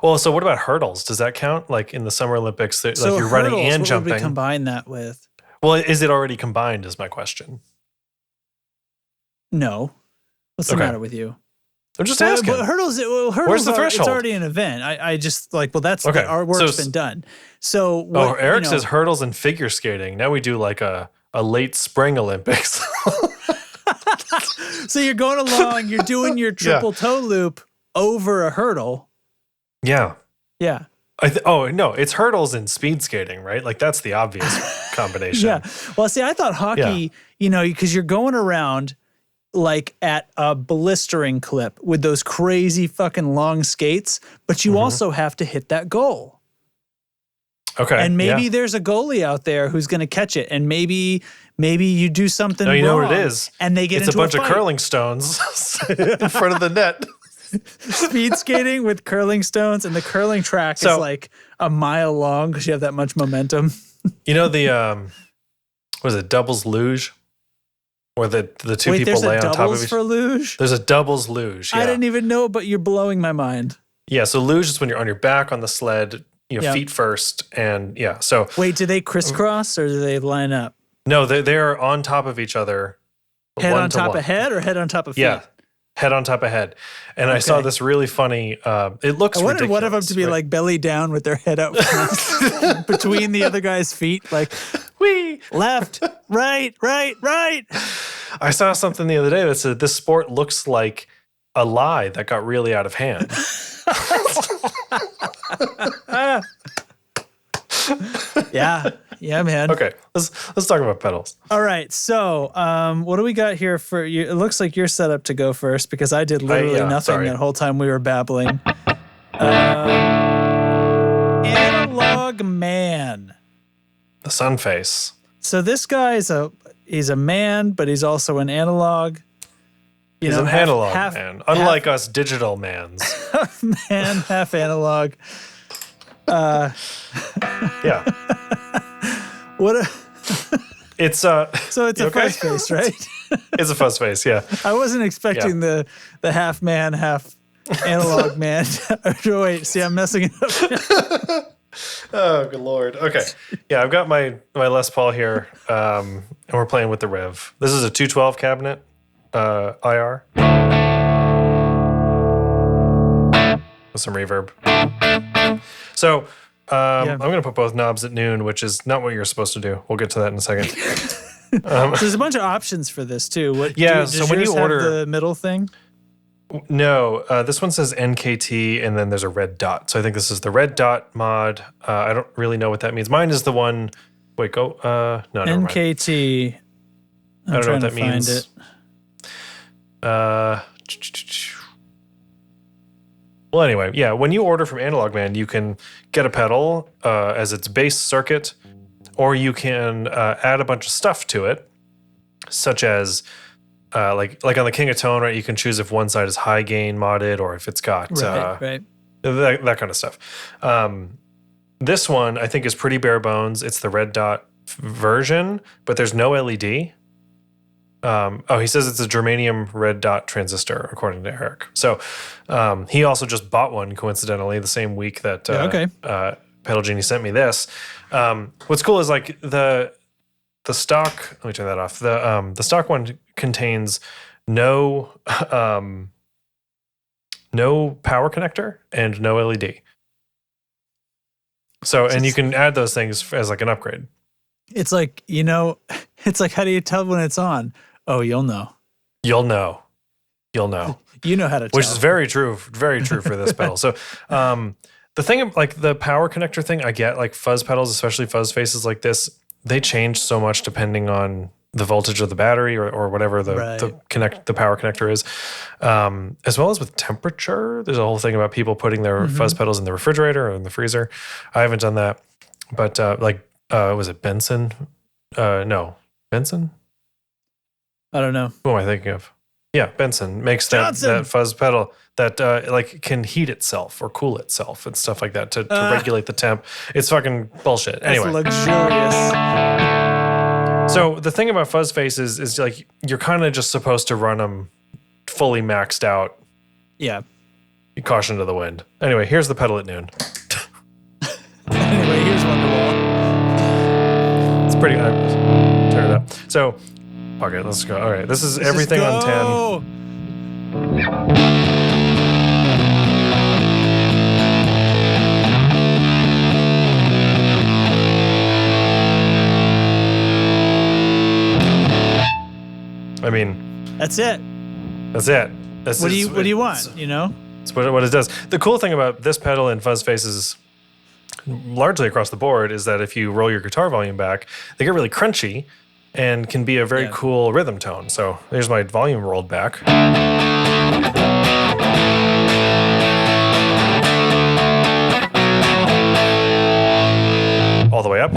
Speaker 2: Well, so what about hurdles? Does that count? Like in the Summer Olympics, like you're running and jumping.
Speaker 1: What would we combine that with?
Speaker 2: Well, is it already combined is my question.
Speaker 1: No. What's the matter with you?
Speaker 2: I'm just asking.
Speaker 1: But hurdles,
Speaker 2: where's the threshold?
Speaker 1: It's already an event. I just that's our work's been done. So
Speaker 2: Eric says hurdles and figure skating. Now we do like a late spring Olympics.
Speaker 1: So you're going along, you're doing your triple toe loop over a hurdle.
Speaker 2: Yeah.
Speaker 1: Yeah.
Speaker 2: no, it's hurdles and speed skating, right? Like that's the obvious combination.
Speaker 1: Yeah. Well, see, I thought hockey, because you're going around like at a blistering clip with those crazy fucking long skates, but you also have to hit that goal.
Speaker 2: Okay.
Speaker 1: And maybe there's a goalie out there who's going to catch it, and maybe you do something wrong.
Speaker 2: You know what it is?
Speaker 1: And they get
Speaker 2: it's
Speaker 1: into
Speaker 2: a bunch
Speaker 1: of
Speaker 2: curling stones in front of the net.
Speaker 1: Speed skating with curling stones, and the curling track is like a mile long because you have that much momentum.
Speaker 2: You know the was it doubles luge, where the two people lay on top of each?
Speaker 1: Doubles for luge?
Speaker 2: There's a doubles luge. Yeah.
Speaker 1: I didn't even know, but you're blowing my mind.
Speaker 2: Yeah, so luge is when you're on your back on the sled, feet first, and So
Speaker 1: wait, do they crisscross or do they line up?
Speaker 2: No, they're on top of each other.
Speaker 1: Head on top of head or head on top of feet?
Speaker 2: Yeah. Head on top of head. And I saw this really funny, it looks ridiculous. I wanted
Speaker 1: one of them to be like belly down with their head out front between the other guy's feet, like, wee, left, right.
Speaker 2: I saw something the other day that said this sport looks like a lie that got really out of hand.
Speaker 1: Yeah, man.
Speaker 2: Okay, let's talk about pedals.
Speaker 1: All right, so what do we got here for you? It looks like you're set up to go first because I did literally nothing that whole time we were babbling. Analog Man.
Speaker 2: The sun face.
Speaker 1: So this guy he's a man, but he's also an analog.
Speaker 2: He's an analog man, unlike us digital mans.
Speaker 1: Man, half analog.
Speaker 2: Yeah. It's
Speaker 1: so it's a fuzz face, right?
Speaker 2: It's a fuzz face, yeah.
Speaker 1: I wasn't expecting the half man, half analog man. Wait, see, I'm messing it up.
Speaker 2: Oh, good Lord. Okay. Yeah, I've got my Les Paul here, and we're playing with the Rev. This is a 212 cabinet, IR. With some reverb. So I'm going to put both knobs at noon, which is not what you're supposed to do. We'll get to that in a second.
Speaker 1: So there's a bunch of options for this too.
Speaker 2: So when you order
Speaker 1: the middle thing?
Speaker 2: No, this one says NKT and then there's a red dot. So I think this is the red dot mod. I don't really know what that means. Mine is the one. Wait, go. No,
Speaker 1: NKT.
Speaker 2: I don't know what that means. Well, anyway, yeah. When you order from Analog Man, you can get a pedal as its base circuit, or you can add a bunch of stuff to it, such as. Like on the King of Tone, right? You can choose if one side is high gain modded or if it's got
Speaker 1: right.
Speaker 2: that kind of stuff. This one I think is pretty bare bones. It's the red dot version, but there's no LED. He says it's a germanium red dot transistor, according to Eric. So he also just bought one coincidentally the same week that Pedal Genie sent me this. What's cool is like the stock. Let me turn that off. The stock one contains no power connector and no LED. So, and you can add those things as like an upgrade.
Speaker 1: It's like, it's like, how do you tell when it's on? Oh, you'll know.
Speaker 2: You'll know. You know how to tell. Which is very true for this pedal. So, the thing like the power connector thing, I get like fuzz pedals, especially fuzz faces like this. They change so much depending on the voltage of the battery or whatever the power connector is, as well as with temperature. There's a whole thing about people putting their fuzz pedals in the refrigerator or in the freezer. I haven't done that, but was it Benson? No, Benson.
Speaker 1: I don't know.
Speaker 2: Who am I thinking of? Yeah, Benson makes that fuzz pedal that can heat itself or cool itself and stuff like that to regulate the temp. It's fucking bullshit. Anyway,
Speaker 1: that's luxurious.
Speaker 2: So the thing about fuzz faces is like you're kind of just supposed to run them fully maxed out.
Speaker 1: Yeah.
Speaker 2: Caution to the wind. Anyway, here's the pedal at noon.
Speaker 1: Anyway, here's Wonderwall.
Speaker 2: It's pretty. Turn it up. So. Okay, let's go. All right, this is everything on 10. I mean,
Speaker 1: that's it.
Speaker 2: What
Speaker 1: do you want?
Speaker 2: It's what it does. The cool thing about this pedal and fuzz faces largely across the board is that if you roll your guitar volume back, they get really crunchy and can be a very cool rhythm tone. So there's my volume rolled back. All the way up.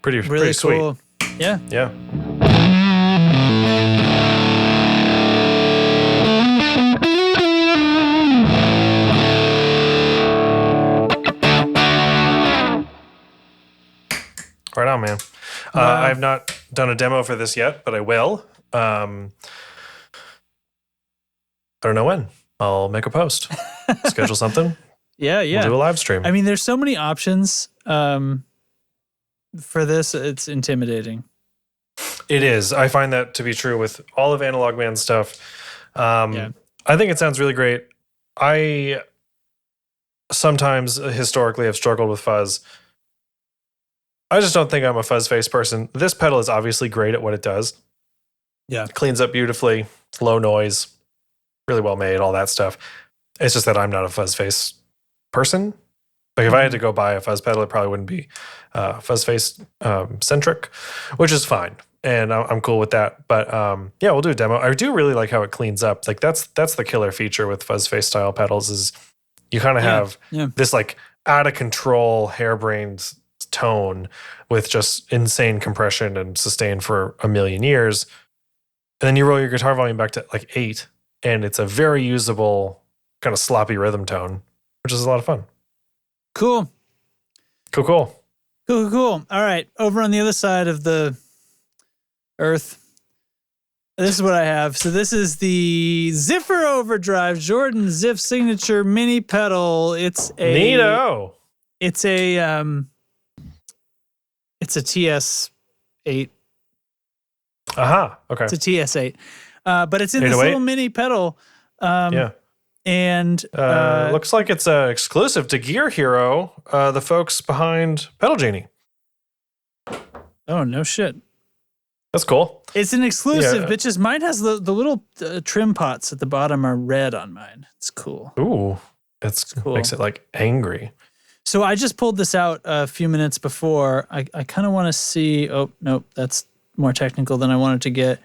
Speaker 2: Pretty sweet.
Speaker 1: Cool. Yeah.
Speaker 2: Yeah. Right on, man.
Speaker 1: Wow.
Speaker 2: I've not done a demo for this yet, but I will. I don't know when. I'll make a post. Schedule something.
Speaker 1: Yeah.
Speaker 2: We'll do a live stream.
Speaker 1: I mean, there's so many options for this. It's intimidating.
Speaker 2: It is. I find that to be true with all of Analog Man stuff. I think it sounds really great. I sometimes historically have struggled with fuzz. I just don't think I'm a fuzz face person. This pedal is obviously great at what it does.
Speaker 1: Yeah.
Speaker 2: It cleans up beautifully, low noise, really well made, all that stuff. It's just that I'm not a fuzz face person. Like if I had to go buy a fuzz pedal, it probably wouldn't be fuzz face centric, which is fine. And I'm cool with that. But yeah, we'll do a demo. I do really like how it cleans up. Like that's the killer feature with fuzz face style pedals is you kind of have this like out of control harebrained tone with just insane compression and sustain for a million years. And then you roll your guitar volume back to like 8 and it's a very usable kind of sloppy rhythm tone, which is a lot of fun.
Speaker 1: Cool.
Speaker 2: Cool.
Speaker 1: All right. Over on the other side of the earth, this is what I have. So this is the Ziffer Overdrive Jordan Ziff Signature Mini Pedal. It's a
Speaker 2: neato.
Speaker 1: It's a TS8.
Speaker 2: Okay.
Speaker 1: It's a TS8. But it's in this little mini pedal. And
Speaker 2: looks like it's exclusive to Gear Hero, the folks behind Pedal Genie.
Speaker 1: Oh, no shit.
Speaker 2: That's cool.
Speaker 1: It's an exclusive, bitches. Mine has the little trim pots at the bottom are red on mine. It's cool.
Speaker 2: Ooh, it's cool. Makes it like angry.
Speaker 1: So I just pulled this out a few minutes before. I kind of want to see. Oh, nope, that's more technical than I wanted to get.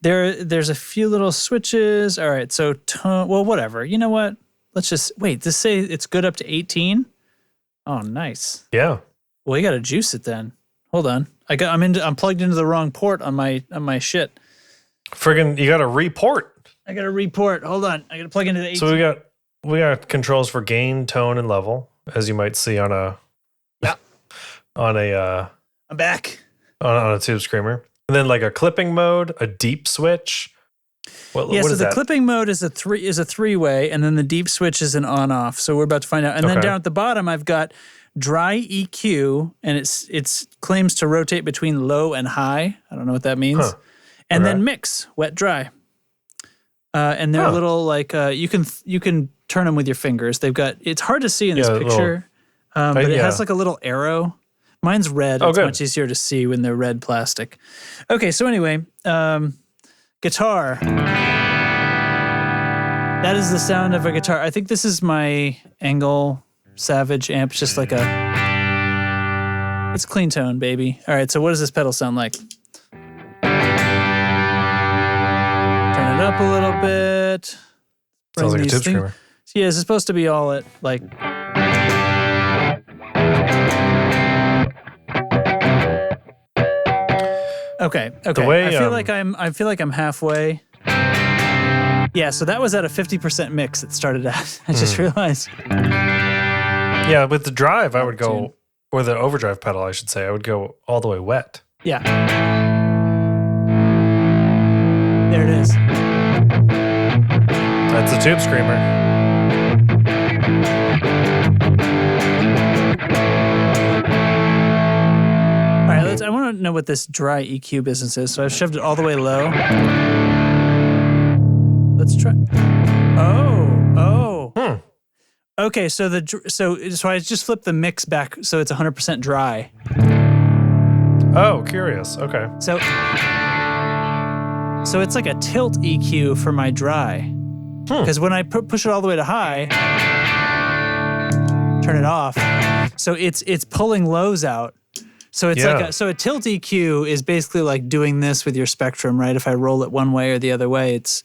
Speaker 1: There's a few little switches. All right, so well, whatever. You know what? Let's just wait. Does say it's good up to 18? Oh, nice.
Speaker 2: Yeah.
Speaker 1: Well, you got to juice it then. Hold on. I'm plugged into the wrong port on my shit.
Speaker 2: Friggin', you got to report.
Speaker 1: I got to report. Hold on. I got to plug into the 18.
Speaker 2: So we got controls for gain, tone, and level, as you might see on a
Speaker 1: I'm back
Speaker 2: on a Tube Screamer. And then like a clipping mode, a deep switch. What
Speaker 1: so
Speaker 2: is
Speaker 1: the
Speaker 2: that?
Speaker 1: clipping mode is a three-way, and then the deep switch is an on-off. So we're about to find out. And then down at the bottom, I've got dry EQ, and it's claims to rotate between low and high. I don't know what that means. And then mix, wet, dry. And they're little like you can turn them with your fingers. They've got it's hard to see in this picture, but it has like a little arrow. Mine's red. It's much easier to see when they're red plastic. Okay, so anyway, guitar. That is the sound of a guitar. I think this is my Angle Savage amp. It's just like it's clean tone, baby. All right, so what does this pedal sound like? Turn it up a little bit.
Speaker 2: Sounds like a Tube Screamer.
Speaker 1: Yeah, it's supposed to be all at like. Okay.
Speaker 2: Way,
Speaker 1: I feel like I'm halfway. Yeah, so that was at a 50% mix it started at. I just realized.
Speaker 2: Yeah, with the drive, I would go, or the overdrive pedal, I should say, I would go all the way wet.
Speaker 1: Yeah. There it is.
Speaker 2: That's a Tube Screamer.
Speaker 1: All right, I want to know what this dry EQ business is. So I've shoved it all the way low. Let's try. Oh. Okay, so I just flipped the mix back so it's 100% dry.
Speaker 2: Oh, curious. Okay.
Speaker 1: So it's like a tilt EQ for my dry. Because when I push it all the way to high, turn it off. So it's pulling lows out. So it's like a tilt EQ is basically like doing this with your spectrum, right? If I roll it one way or the other way, it's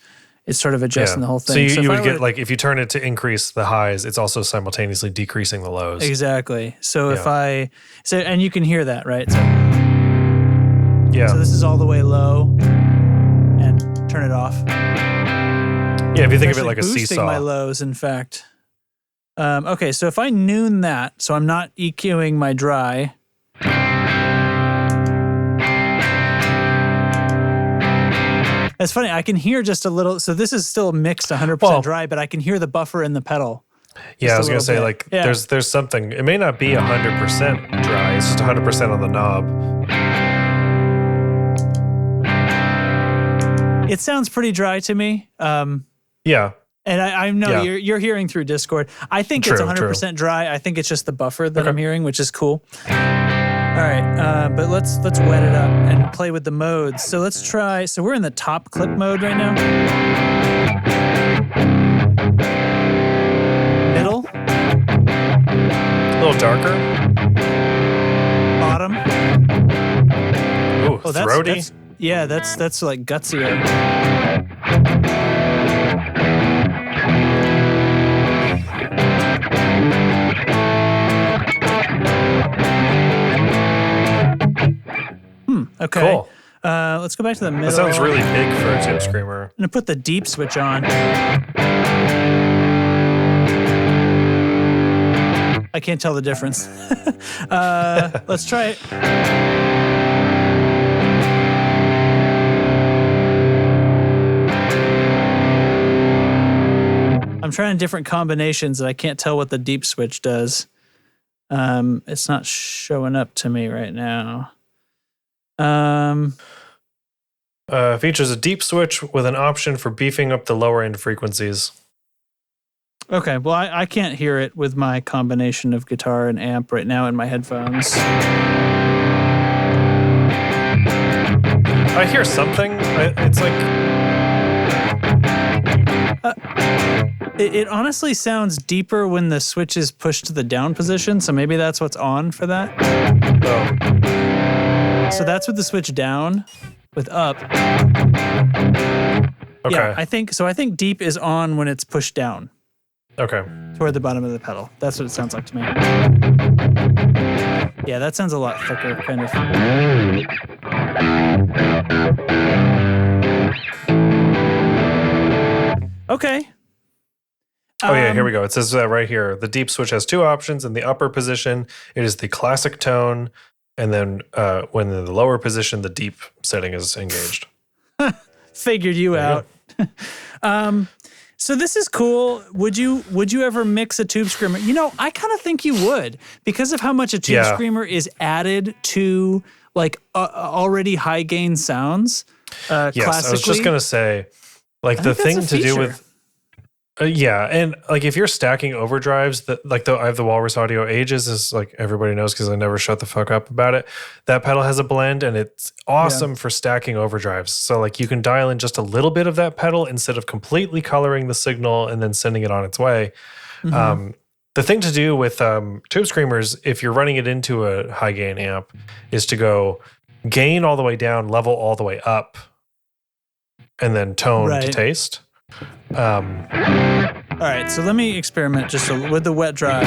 Speaker 1: sort of adjusting the whole thing.
Speaker 2: So you would get like if you turn it to increase the highs, it's also simultaneously decreasing the lows.
Speaker 1: Exactly. So if and you can hear that, right? So So this is all the way low, and turn it off.
Speaker 2: Yeah, if you think of it like a
Speaker 1: boosting
Speaker 2: seesaw.
Speaker 1: My lows, in fact. Okay, so if I noon that, so I'm not EQing my dry. It's funny, I can hear just a little, so this is still mixed 100% dry, but I can hear the buffer in the pedal.
Speaker 2: Yeah, I was going to say, like, there's something, it may not be 100% dry, it's just 100% on the knob.
Speaker 1: It sounds pretty dry to me.
Speaker 2: Yeah.
Speaker 1: And I know you're hearing through Discord. I think it's 100% dry. I think it's just the buffer that I'm hearing, which is cool. All right, but let's wet it up and play with the modes. So let's try. So we're in the top clip mode right now. Middle.
Speaker 2: A little darker.
Speaker 1: Bottom.
Speaker 2: Ooh, throaty.
Speaker 1: That's like gutsier. Okay.
Speaker 2: Cool.
Speaker 1: Let's go back to the middle.
Speaker 2: That sounds really big for a Tube Screamer.
Speaker 1: I'm gonna put the deep switch on. I can't tell the difference. Let's try it. I'm trying different combinations and I can't tell what the deep switch does. It's not showing up to me right now.
Speaker 2: Features a deep switch with an option for beefing up the lower end frequencies.
Speaker 1: Okay, well, I can't hear it with my combination of guitar and amp right now in my headphones.
Speaker 2: I hear something. It's like...
Speaker 1: It honestly sounds deeper when the switch is pushed to the down position, so maybe that's what's on for that.
Speaker 2: Oh.
Speaker 1: So that's with the switch down, with up.
Speaker 2: Okay.
Speaker 1: Yeah, I think deep is on when it's pushed down.
Speaker 2: Okay.
Speaker 1: Toward the bottom of the pedal. That's what it sounds like to me. Yeah, that sounds a lot thicker, kind of. Okay.
Speaker 2: Oh yeah, here we go. It says right here, the deep switch has two options. In the upper position, it is the classic tone, and then when in the lower position, the deep setting is engaged.
Speaker 1: Figured you out. So this is cool. Would you ever mix a Tube Screamer? You know, I kind of think you would because of how much a Tube Screamer is added to like already high gain sounds.
Speaker 2: Yes, I was just gonna say, like the thing to do with. And like if you're stacking overdrives, I have the Walrus Audio Ages, as like everybody knows because I never shut the fuck up about it. That pedal has a blend and it's awesome for stacking overdrives. So like you can dial in just a little bit of that pedal instead of completely coloring the signal and then sending it on its way. Mm-hmm. The thing to do with Tube Screamers, if you're running it into a high gain amp, is to go gain all the way down, level all the way up, and then tone to taste.
Speaker 1: All right, so let me experiment just with the wet dry.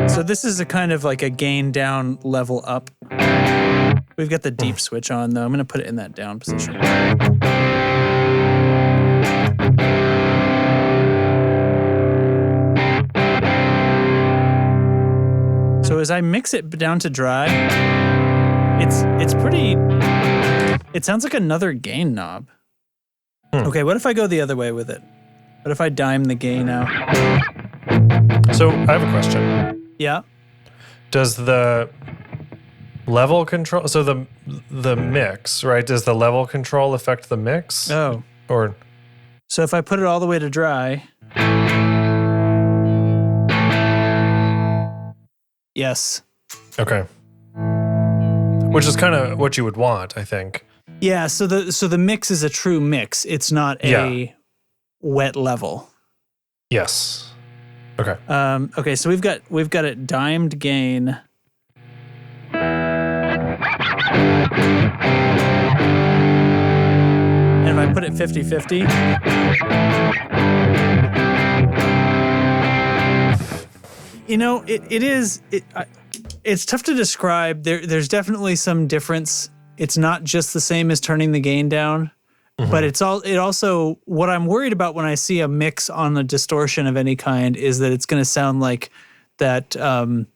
Speaker 1: So this is a kind of like a gain down, level up. We've got the deep switch on though. I'm going to put it in that down position. So as I mix it down to dry, it's pretty, it sounds like another gain knob. Okay, what if I go the other way with it? What if I dime the gain out?
Speaker 2: So I have a question.
Speaker 1: Yeah.
Speaker 2: Does the level control, so the mix, right? Does the level control affect the mix?
Speaker 1: Oh,
Speaker 2: Or
Speaker 1: so if I put it all the way to dry. Yes.
Speaker 2: okay. Which is kind of what you would want, I think.
Speaker 1: Yeah, so the mix is a true mix. It's not a wet level.
Speaker 2: Yes. Okay.
Speaker 1: Okay, so we've got it dimed gain. And if I put it 50-50, it's tough to describe. There's definitely some difference. It's not just the same as turning the gain down, but it also, what I'm worried about when I see a mix on a distortion of any kind is that it's going to sound like that, the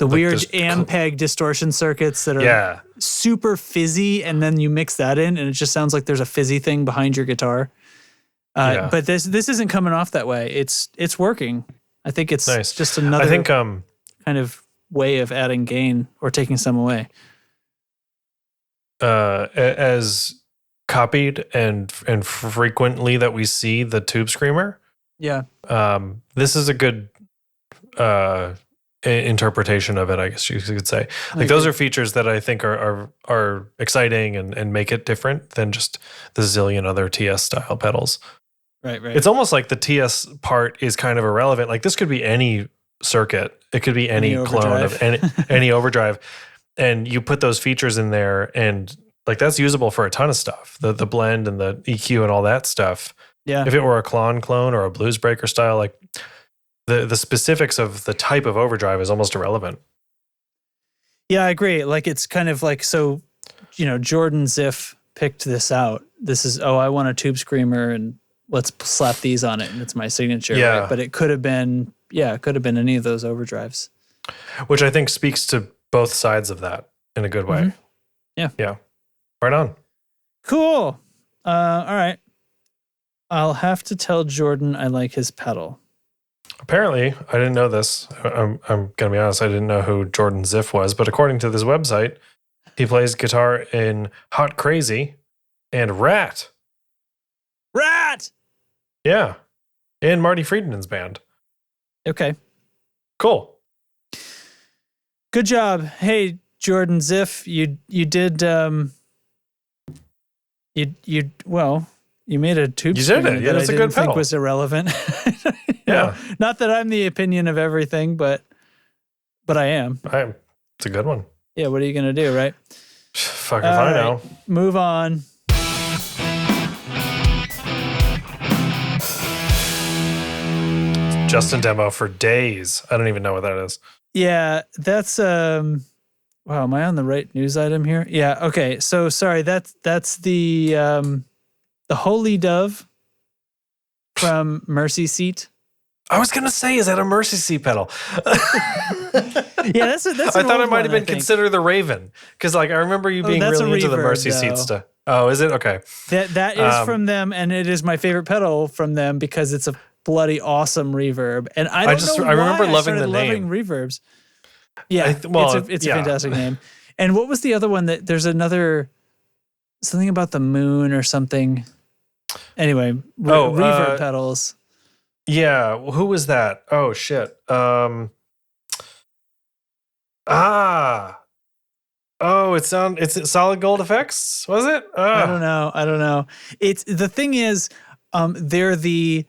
Speaker 1: weird Ampeg distortion circuits that are super fizzy, and then you mix that in and it just sounds like there's a fizzy thing behind your guitar. But this isn't coming off that way. It's working. I think it's
Speaker 2: nice.
Speaker 1: Just another kind of way of adding gain or taking some away.
Speaker 2: As copied and frequently that we see the Tube Screamer.
Speaker 1: Yeah.
Speaker 2: This is a good interpretation of it, I guess you could say. Like those are features that I think are exciting and make it different than just the zillion other TS style pedals.
Speaker 1: Right.
Speaker 2: It's almost like the TS part is kind of irrelevant. Like this could be any circuit. It could be any clone of any overdrive. And you put those features in there and like that's usable for a ton of stuff. The blend and the EQ and all that stuff.
Speaker 1: Yeah.
Speaker 2: If it were a clone or a blues breaker style, like the specifics of the type of overdrive is almost irrelevant.
Speaker 1: Yeah, I agree. Like it's kind of like, so, Jordan Ziff picked this out. This is, I want a Tube Screamer and let's slap these on it and it's my signature.
Speaker 2: Yeah.
Speaker 1: Right? But it could have been any of those overdrives.
Speaker 2: Which I think speaks to both sides of that in a good way.
Speaker 1: Mm-hmm. Yeah.
Speaker 2: Yeah. Right on.
Speaker 1: Cool. All right. I'll have to tell Jordan I like his pedal.
Speaker 2: Apparently, I didn't know this. I'm going to be honest, I didn't know who Jordan Ziff was, but according to this website, he plays guitar in Hot Crazy and Rat.
Speaker 1: Rat!
Speaker 2: Yeah. And Marty Friedman's band.
Speaker 1: Okay.
Speaker 2: Cool.
Speaker 1: Good job. Hey, Jordan Ziff, you did you made a Tube Screamer
Speaker 2: did it. Yeah,
Speaker 1: that
Speaker 2: that's
Speaker 1: I
Speaker 2: a
Speaker 1: didn't
Speaker 2: good
Speaker 1: think
Speaker 2: pedal.
Speaker 1: was irrelevant.
Speaker 2: Yeah.
Speaker 1: Not that I'm the opinion of everything, but I am.
Speaker 2: It's a good one.
Speaker 1: Yeah, what are you going to do, right?
Speaker 2: Fuck if I know.
Speaker 1: Move on.
Speaker 2: Justin demo for days. I don't even know what that is.
Speaker 1: Yeah, that's wow, am I on the right news item here? Yeah, okay. So sorry, that's the Holy Dove from Mercy Seat.
Speaker 2: I was gonna say, is that a Mercy Seat pedal?
Speaker 1: Yeah, that's.
Speaker 2: I thought it might have been considered the Raven because, like, I remember you being really into the Mercy Seat stuff. Oh, is it? Okay.
Speaker 1: That is from them, and it is my favorite pedal from them because it's a bloody awesome reverb. And I remember loving the name. Reverbs. Yeah, it's a fantastic name. And what was the other one that there's something about the moon or something? Anyway, reverb pedals.
Speaker 2: Yeah, who was that? Oh shit. It's Solid Gold Effects, was it?
Speaker 1: I don't know. It's the thing is, they're the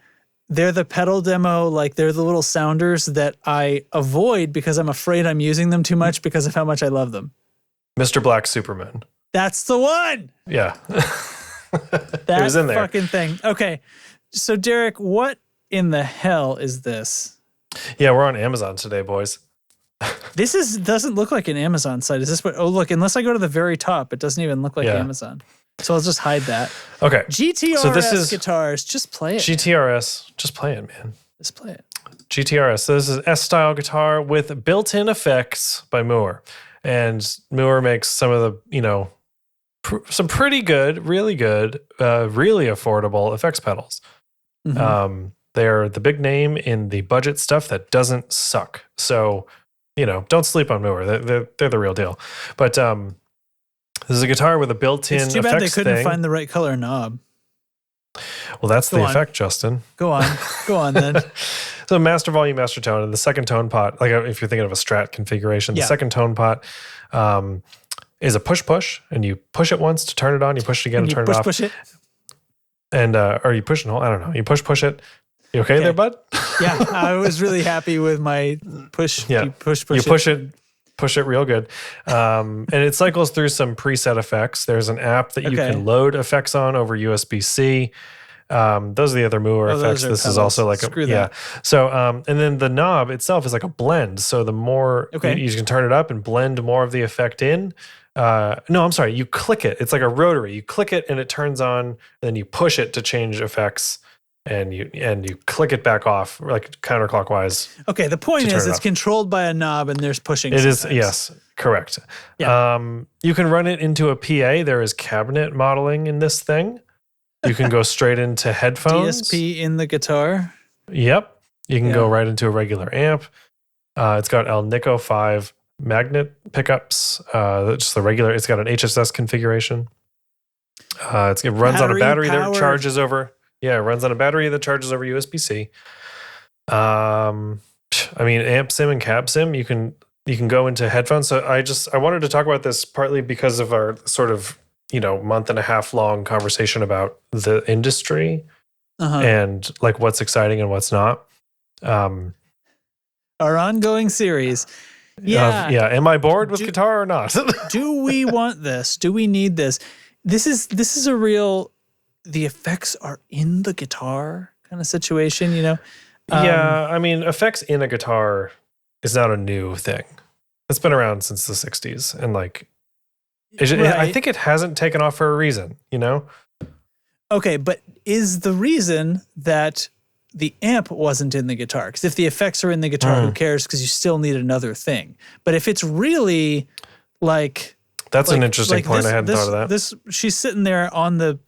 Speaker 1: pedal demo, like they're the little sounders that I avoid because I'm afraid I'm using them too much because of how much I love them.
Speaker 2: Mr. Black Superman.
Speaker 1: That's the one.
Speaker 2: Yeah.
Speaker 1: That
Speaker 2: it was in there.
Speaker 1: Fucking thing. Okay. So Derek, what in the hell is this?
Speaker 2: Yeah, we're on Amazon today, boys.
Speaker 1: This doesn't look like an Amazon site. Is this what? Oh, look, unless I go to the very top, it doesn't even look like Amazon. So I'll just hide that.
Speaker 2: Okay.
Speaker 1: GTRS Guitars. Just play it.
Speaker 2: GTRS. Just play it, man.
Speaker 1: Just play it.
Speaker 2: GTRS. So this is S-style guitar with built-in effects by Moore. And Moore makes some of the, some pretty good, really affordable effects pedals. Mm-hmm. They're the big name in the budget stuff that doesn't suck. So, don't sleep on Moore. They're the real deal. But this is a guitar with a built-in effects thing.
Speaker 1: It's too bad they couldn't find the right color knob.
Speaker 2: Well, that's the effect, Justin.
Speaker 1: Go on then.
Speaker 2: So master volume, master tone, and the second tone pot, like if you're thinking of a Strat configuration, the second tone pot is a push, and you push it once to turn it on, you push it again and turn it off.
Speaker 1: Push it.
Speaker 2: And, or you push and hold, I don't know. You push it. You okay there, bud?
Speaker 1: Yeah, I was really happy with my push.
Speaker 2: Yeah.
Speaker 1: You push
Speaker 2: it real good. And it cycles through some preset effects. There's an app that you can load effects on over USB-C. Those are the other Mooer effects. This is also like
Speaker 1: that.
Speaker 2: So, and then the knob itself is like a blend. So the more you can turn it up and blend more of the effect in. No, I'm sorry. You click it. It's like a rotary. You click it and it turns on. And then you push it to change effects. And you click it back off like counterclockwise.
Speaker 1: Okay, the point is it's controlled by a knob and there's pushing.
Speaker 2: It is, yes, correct.
Speaker 1: Yeah.
Speaker 2: You can run it into a PA. There is cabinet modeling in this thing. You can go straight into headphones.
Speaker 1: DSP in the guitar.
Speaker 2: Yep. You can go right into a regular amp. It's got Alnico 5 magnet pickups. Just the regular. It's got an HSS configuration. It runs on a battery that charges over. Yeah, it runs on a battery that charges over USB-C. I mean, amp sim and cab sim, you can go into headphones. So I wanted to talk about this partly because of our sort of, month and a half long conversation about the industry and like what's exciting and what's not.
Speaker 1: Our ongoing series. Yeah.
Speaker 2: Am I bored with guitar or not?
Speaker 1: Do we want this? Do we need this? This is a real, the effects are in the guitar kind of situation,
Speaker 2: yeah, I mean, effects in a guitar is not a new thing. It's been around since the 60s. And like, I think it hasn't taken off for a reason,
Speaker 1: Okay, but is the reason that the amp wasn't in the guitar? Because if the effects are in the guitar, who cares? Because you still need another thing. But if it's really like...
Speaker 2: That's an interesting point. I hadn't thought of that.
Speaker 1: She's sitting there on the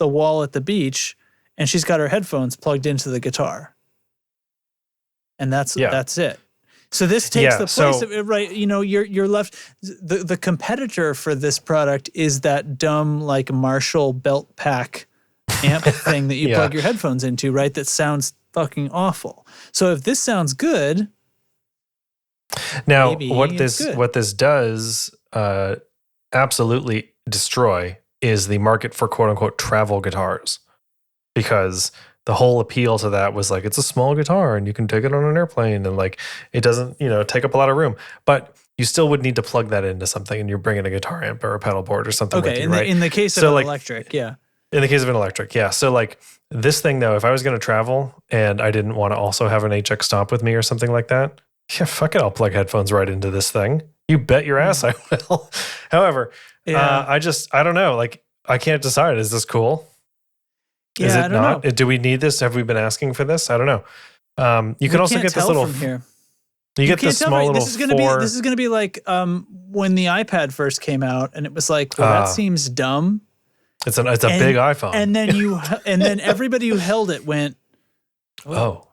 Speaker 1: wall at the beach, and she's got her headphones plugged into the guitar, and that's it. So this takes the place of it, right? You're left. The competitor for this product is that dumb like Marshall belt pack amp thing that you plug your headphones into, right? That sounds fucking awful. So if this sounds good,
Speaker 2: now what this does. Absolutely destroy is the market for quote unquote travel guitars, because the whole appeal to that was like, it's a small guitar and you can take it on an airplane and like, it doesn't, take up a lot of room, but you still would need to plug that into something and you're bringing a guitar amp or a pedal board or something with you, right?
Speaker 1: In the case of an electric, yeah.
Speaker 2: In the case of an electric, yeah. So like this thing though, if I was going to travel and I didn't want to also have an HX Stomp with me or something like that, yeah, fuck it, I'll plug headphones right into this thing. You bet your ass I will. However, I don't know. Like, I can't decide. Is this cool?
Speaker 1: Yeah,
Speaker 2: is it
Speaker 1: I don't
Speaker 2: not?
Speaker 1: know.
Speaker 2: Do we need this? Have we been asking for this? I don't know. You can also get this little.
Speaker 1: From here.
Speaker 2: You get this small little.
Speaker 1: This is going to be like when the iPad first came out, and it was like, well, that seems dumb.
Speaker 2: It's a big iPhone,
Speaker 1: and then everybody who held it went,
Speaker 2: oh.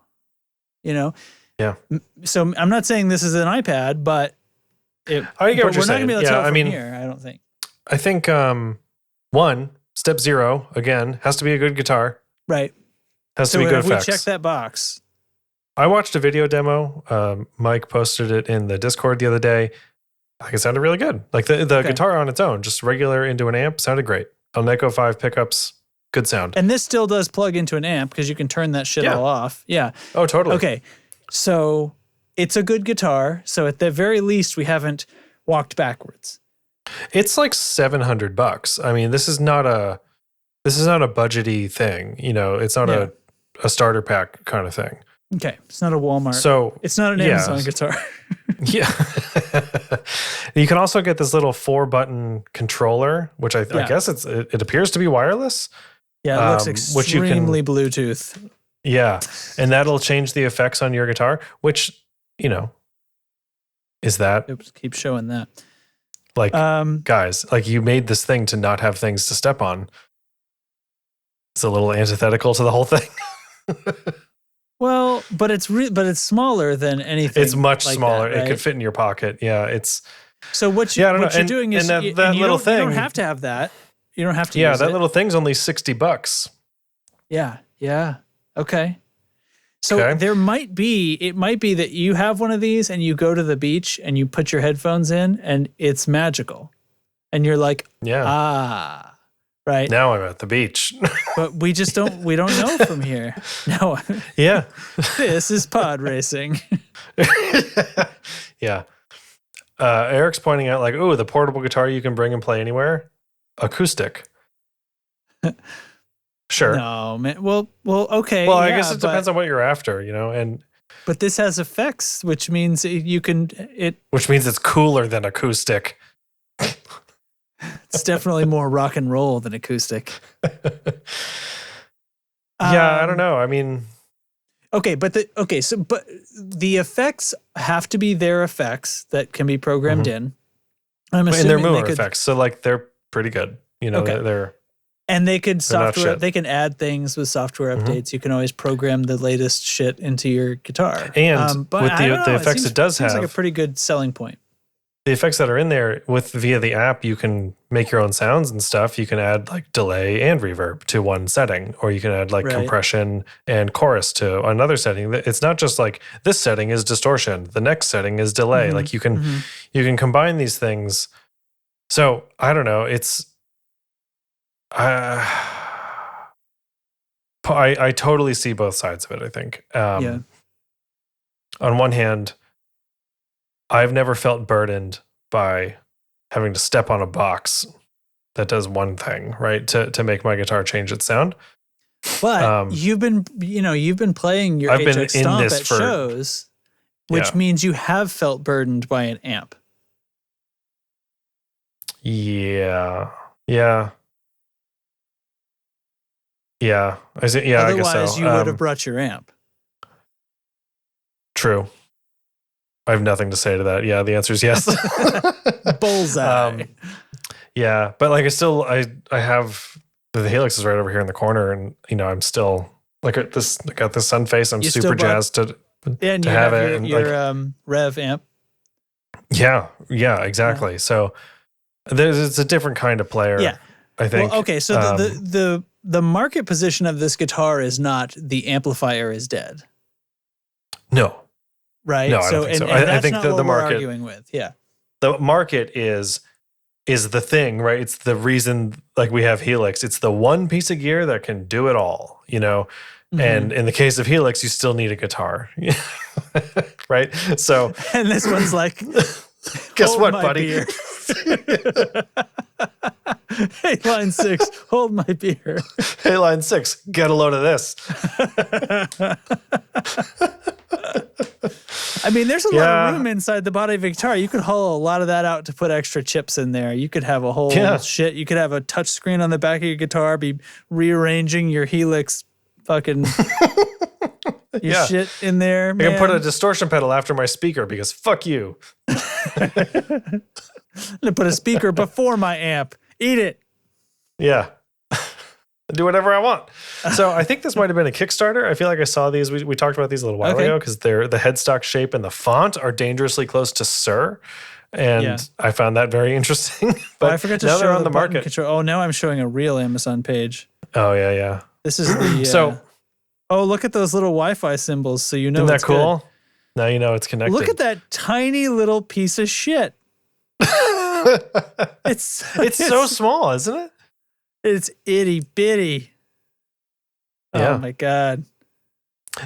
Speaker 1: Yeah. So I'm not saying this is an iPad, but
Speaker 2: I get what you're saying.
Speaker 1: We're not going to be able to tell from here, I don't think.
Speaker 2: I think step 0 again has to be a good guitar.
Speaker 1: Right.
Speaker 2: Has to be good effects.
Speaker 1: We check that box.
Speaker 2: I watched a video demo. Mike posted it in the Discord the other day. I think it sounded really good. Like the guitar on its own, just regular into an amp, sounded great. Alnico 5 pickups, good sound.
Speaker 1: And this still does plug into an amp because you can turn that shit all off. Yeah.
Speaker 2: Oh, totally.
Speaker 1: Okay. So it's a good guitar. So at the very least, we haven't walked backwards.
Speaker 2: It's like $700. I mean, this is not a budgety thing. It's not a starter pack kind of thing.
Speaker 1: Okay. It's not a Walmart.
Speaker 2: So
Speaker 1: it's not an Amazon guitar.
Speaker 2: Yeah. You can also get this little 4-button controller, which I guess it appears to be wireless.
Speaker 1: Yeah, it looks extremely Bluetooth.
Speaker 2: Yeah. And that'll change the effects on your guitar, which, is that.
Speaker 1: Oops, keep showing that.
Speaker 2: Like, guys, like you made this thing to not have things to step on. It's a little antithetical to the whole thing.
Speaker 1: Well, but it's smaller than anything.
Speaker 2: It's much
Speaker 1: like
Speaker 2: smaller.
Speaker 1: That, right?
Speaker 2: It could fit in your pocket. Yeah, it's.
Speaker 1: So what you're doing is
Speaker 2: that little thing.
Speaker 1: You don't have to have that. You don't have to.
Speaker 2: Yeah,
Speaker 1: use
Speaker 2: that
Speaker 1: it.
Speaker 2: little thing's only $60.
Speaker 1: Yeah. Yeah. Okay. So it might be that you have one of these and you go to the beach and you put your headphones in and it's magical. And you're like, right.
Speaker 2: Now I'm at the beach.
Speaker 1: But we don't know from here. No.
Speaker 2: Yeah.
Speaker 1: This is pod racing.
Speaker 2: Yeah. Eric's pointing out like, the portable guitar you can bring and play anywhere. Acoustic. Sure.
Speaker 1: No, man. Well, okay.
Speaker 2: Well, I guess it depends on what you're after,
Speaker 1: But this has effects, which means
Speaker 2: which means it's cooler than acoustic.
Speaker 1: It's definitely more rock and roll than acoustic.
Speaker 2: I don't know. I mean,
Speaker 1: okay, but the effects have to be their effects that can be programmed in. I'm assuming
Speaker 2: and they're Moore effects, so like they're pretty good. They're
Speaker 1: and they could software. They can add things with software updates. You can always program the latest shit into your guitar.
Speaker 2: And
Speaker 1: but
Speaker 2: with the effects it does have,
Speaker 1: seems like a pretty good selling point.
Speaker 2: The effects that are in there via the app, you can make your own sounds and stuff. You can add like delay and reverb to one setting, or you can add like compression and chorus to another setting. It's not just like this setting is distortion, the next setting is delay. Like you can combine these things. So I don't know. It's I totally see both sides of it. I think. On one hand, I've never felt burdened by having to step on a box that does one thing, right? To make my guitar change its sound.
Speaker 1: But you've been playing your HX Stomp at shows, which means you have felt burdened by an amp.
Speaker 2: Yeah.
Speaker 1: Otherwise,
Speaker 2: I guess so.
Speaker 1: You would have brought your amp.
Speaker 2: True. I have nothing to say to that. Yeah, the answer is yes.
Speaker 1: Bullseye.
Speaker 2: Yeah, but like I have the Helix is right over here in the corner, and I'm still like I got this sun face. I'm super jazzed to have it. And
Speaker 1: your Rev amp.
Speaker 2: Yeah, exactly. Yeah. So it's a different kind of player.
Speaker 1: Yeah,
Speaker 2: I think.
Speaker 1: Well, okay, so the market position of this guitar is not the amplifier is dead.
Speaker 2: No.
Speaker 1: Right.
Speaker 2: No, I don't think so. I think the market
Speaker 1: we're arguing with. Yeah.
Speaker 2: The market is the thing, right? It's the reason like we have Helix. It's the one piece of gear that can do it all, And in the case of Helix, you still need a guitar. Right? So
Speaker 1: and this one's like
Speaker 2: guess what, buddy?
Speaker 1: Hey, line 6, hold my beer.
Speaker 2: Hey, line 6, get a load of this.
Speaker 1: I mean, there's a lot of room inside the body of a guitar. You could hollow a lot of that out to put extra chips in there. You could have a whole shit. You could have a touch screen on the back of your guitar, be rearranging your Helix fucking shit in there.
Speaker 2: I can put a distortion pedal after my speaker because fuck you.
Speaker 1: I'm gonna put a speaker before my amp. Eat it.
Speaker 2: Yeah. Do whatever I want. So I think this might have been a Kickstarter. I feel like I saw these. We talked about these a little while ago because the headstock shape and the font are dangerously close to Sir. And I found that very interesting. But
Speaker 1: I forgot to
Speaker 2: now
Speaker 1: show
Speaker 2: they're on the market.
Speaker 1: Control. Oh, now I'm showing a real Amazon page.
Speaker 2: Oh, yeah.
Speaker 1: This is the... oh, look at those little Wi-Fi symbols so you know
Speaker 2: Isn't
Speaker 1: it's
Speaker 2: that cool?
Speaker 1: Good.
Speaker 2: Now you know it's connected.
Speaker 1: Look at that tiny little piece of shit. It's
Speaker 2: so small, isn't it?
Speaker 1: It's itty bitty.
Speaker 2: Yeah.
Speaker 1: Oh my God.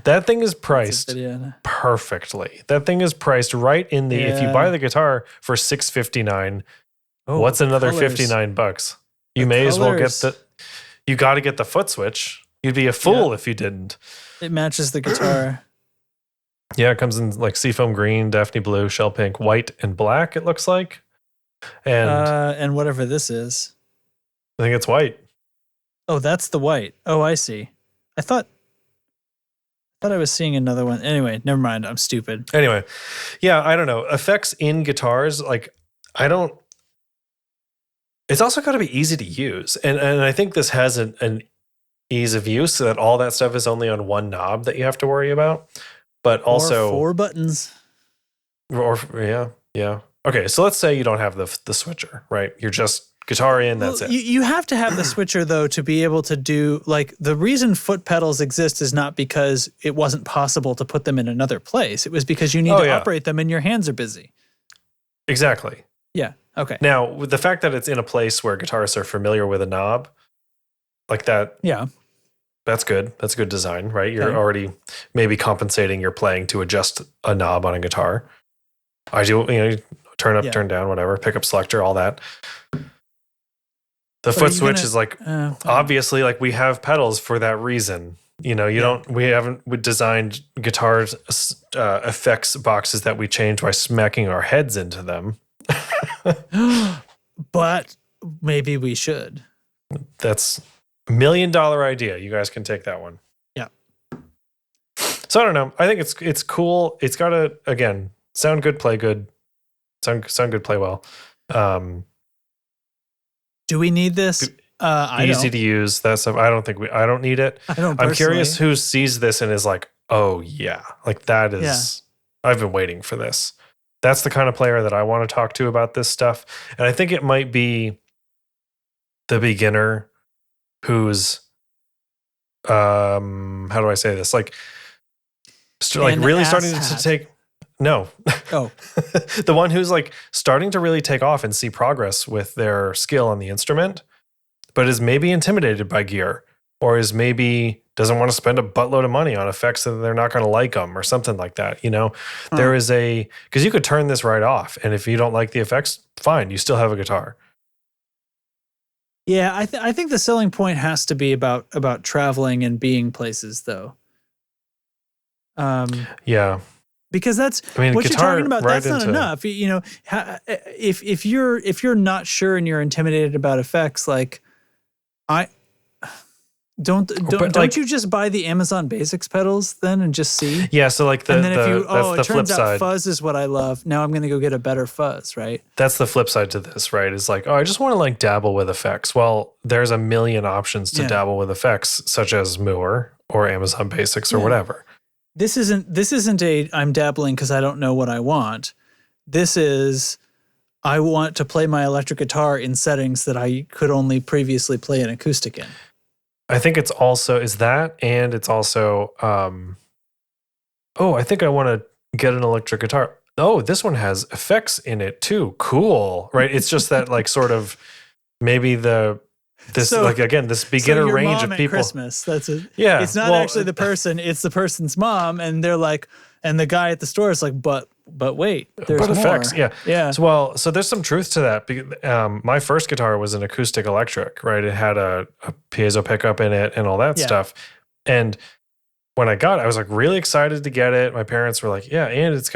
Speaker 2: That thing is priced perfectly. That thing is priced right in the if you buy the guitar for $659, what's another $59? You may as well get you got to get the foot switch. You'd be a fool if you didn't.
Speaker 1: It matches the guitar.
Speaker 2: Yeah, it comes in like seafoam green, Daphne blue, shell pink, white, and black, it looks like.
Speaker 1: And whatever this is.
Speaker 2: I think it's white.
Speaker 1: Oh, that's the white. Oh, I see. I thought I was seeing another one. Anyway, never mind. I'm stupid.
Speaker 2: Anyway, yeah, I don't know. Effects in guitars, like it's also got to be easy to use. And I think this has an ease of use so that all that stuff is only on one knob that you have to worry about. But also
Speaker 1: 4 buttons.
Speaker 2: Or yeah. Okay, so let's say you don't have the switcher, right? You're just guitar in, that's it.
Speaker 1: You have to have the switcher, though, to be able to do, like, the reason foot pedals exist is not because it wasn't possible to put them in another place. It was because you need to operate them and your hands are busy.
Speaker 2: Exactly.
Speaker 1: Yeah, okay.
Speaker 2: Now, with the fact that it's in a place where guitarists are familiar with a knob, like that, that's good. That's good design, right? You're already maybe compensating your playing to adjust a knob on a guitar. I do, turn up, turn down, whatever, pick up selector, all that. The foot switch is like, obviously, like we have pedals for that reason. We haven't designed guitars effects boxes that we change by smacking our heads into them.
Speaker 1: But maybe we should.
Speaker 2: That's $1 million idea. You guys can take that one.
Speaker 1: Yeah.
Speaker 2: So I don't know. I think it's cool. It's got to, again, sound good, play good. Sound good, play well.
Speaker 1: Do we need this?
Speaker 2: Easy to use. That stuff. I don't need it. I'm curious who sees this and is like, oh yeah, like that is. Yeah. I've been waiting for this. That's the kind of player that I want to talk to about this stuff, and I think it might be the beginner who's, how do I say this? Like really starting to take. No.
Speaker 1: Oh.
Speaker 2: The one who's like starting to really take off and see progress with their skill on the instrument, but is maybe intimidated by gear, or is maybe doesn't want to spend a buttload of money on effects that they're not going to like them or something like that. There is because you could turn this right off, and if you don't like the effects, fine, you still have a guitar.
Speaker 1: Yeah, I think the selling point has to be about traveling and being places, though.
Speaker 2: Yeah.
Speaker 1: Because that's what you're talking about. That's not enough. If you're not sure and you're intimidated about effects, like don't you just buy the Amazon Basics pedals then and just see?
Speaker 2: Yeah. So like
Speaker 1: and then it turns out fuzz is what I love. Now I'm going to go get a better fuzz, right?
Speaker 2: That's the flip side to this, right? Is like, I just want to like dabble with effects. Well, there's a million options to dabble with effects, such as Moore or Amazon Basics or whatever.
Speaker 1: This isn't a I'm dabbling because I don't know what I want. This is I want to play my electric guitar in settings that I could only previously play an acoustic in.
Speaker 2: I think it's also and it's also I think I want to get an electric guitar. Oh, this one has effects in it too. Cool. Right? It's just that like sort of maybe this beginner range of people.
Speaker 1: Christmas. That's it.
Speaker 2: Yeah.
Speaker 1: It's not actually the person, it's the person's mom, and they're like, and the guy at the store is like, but wait, there's more.
Speaker 2: Effects, yeah. So there's some truth to that. My first guitar was an acoustic electric, right? It had a piezo pickup in it and all that stuff. And when I got it, I was like really excited to get it. My parents were like, yeah, and it's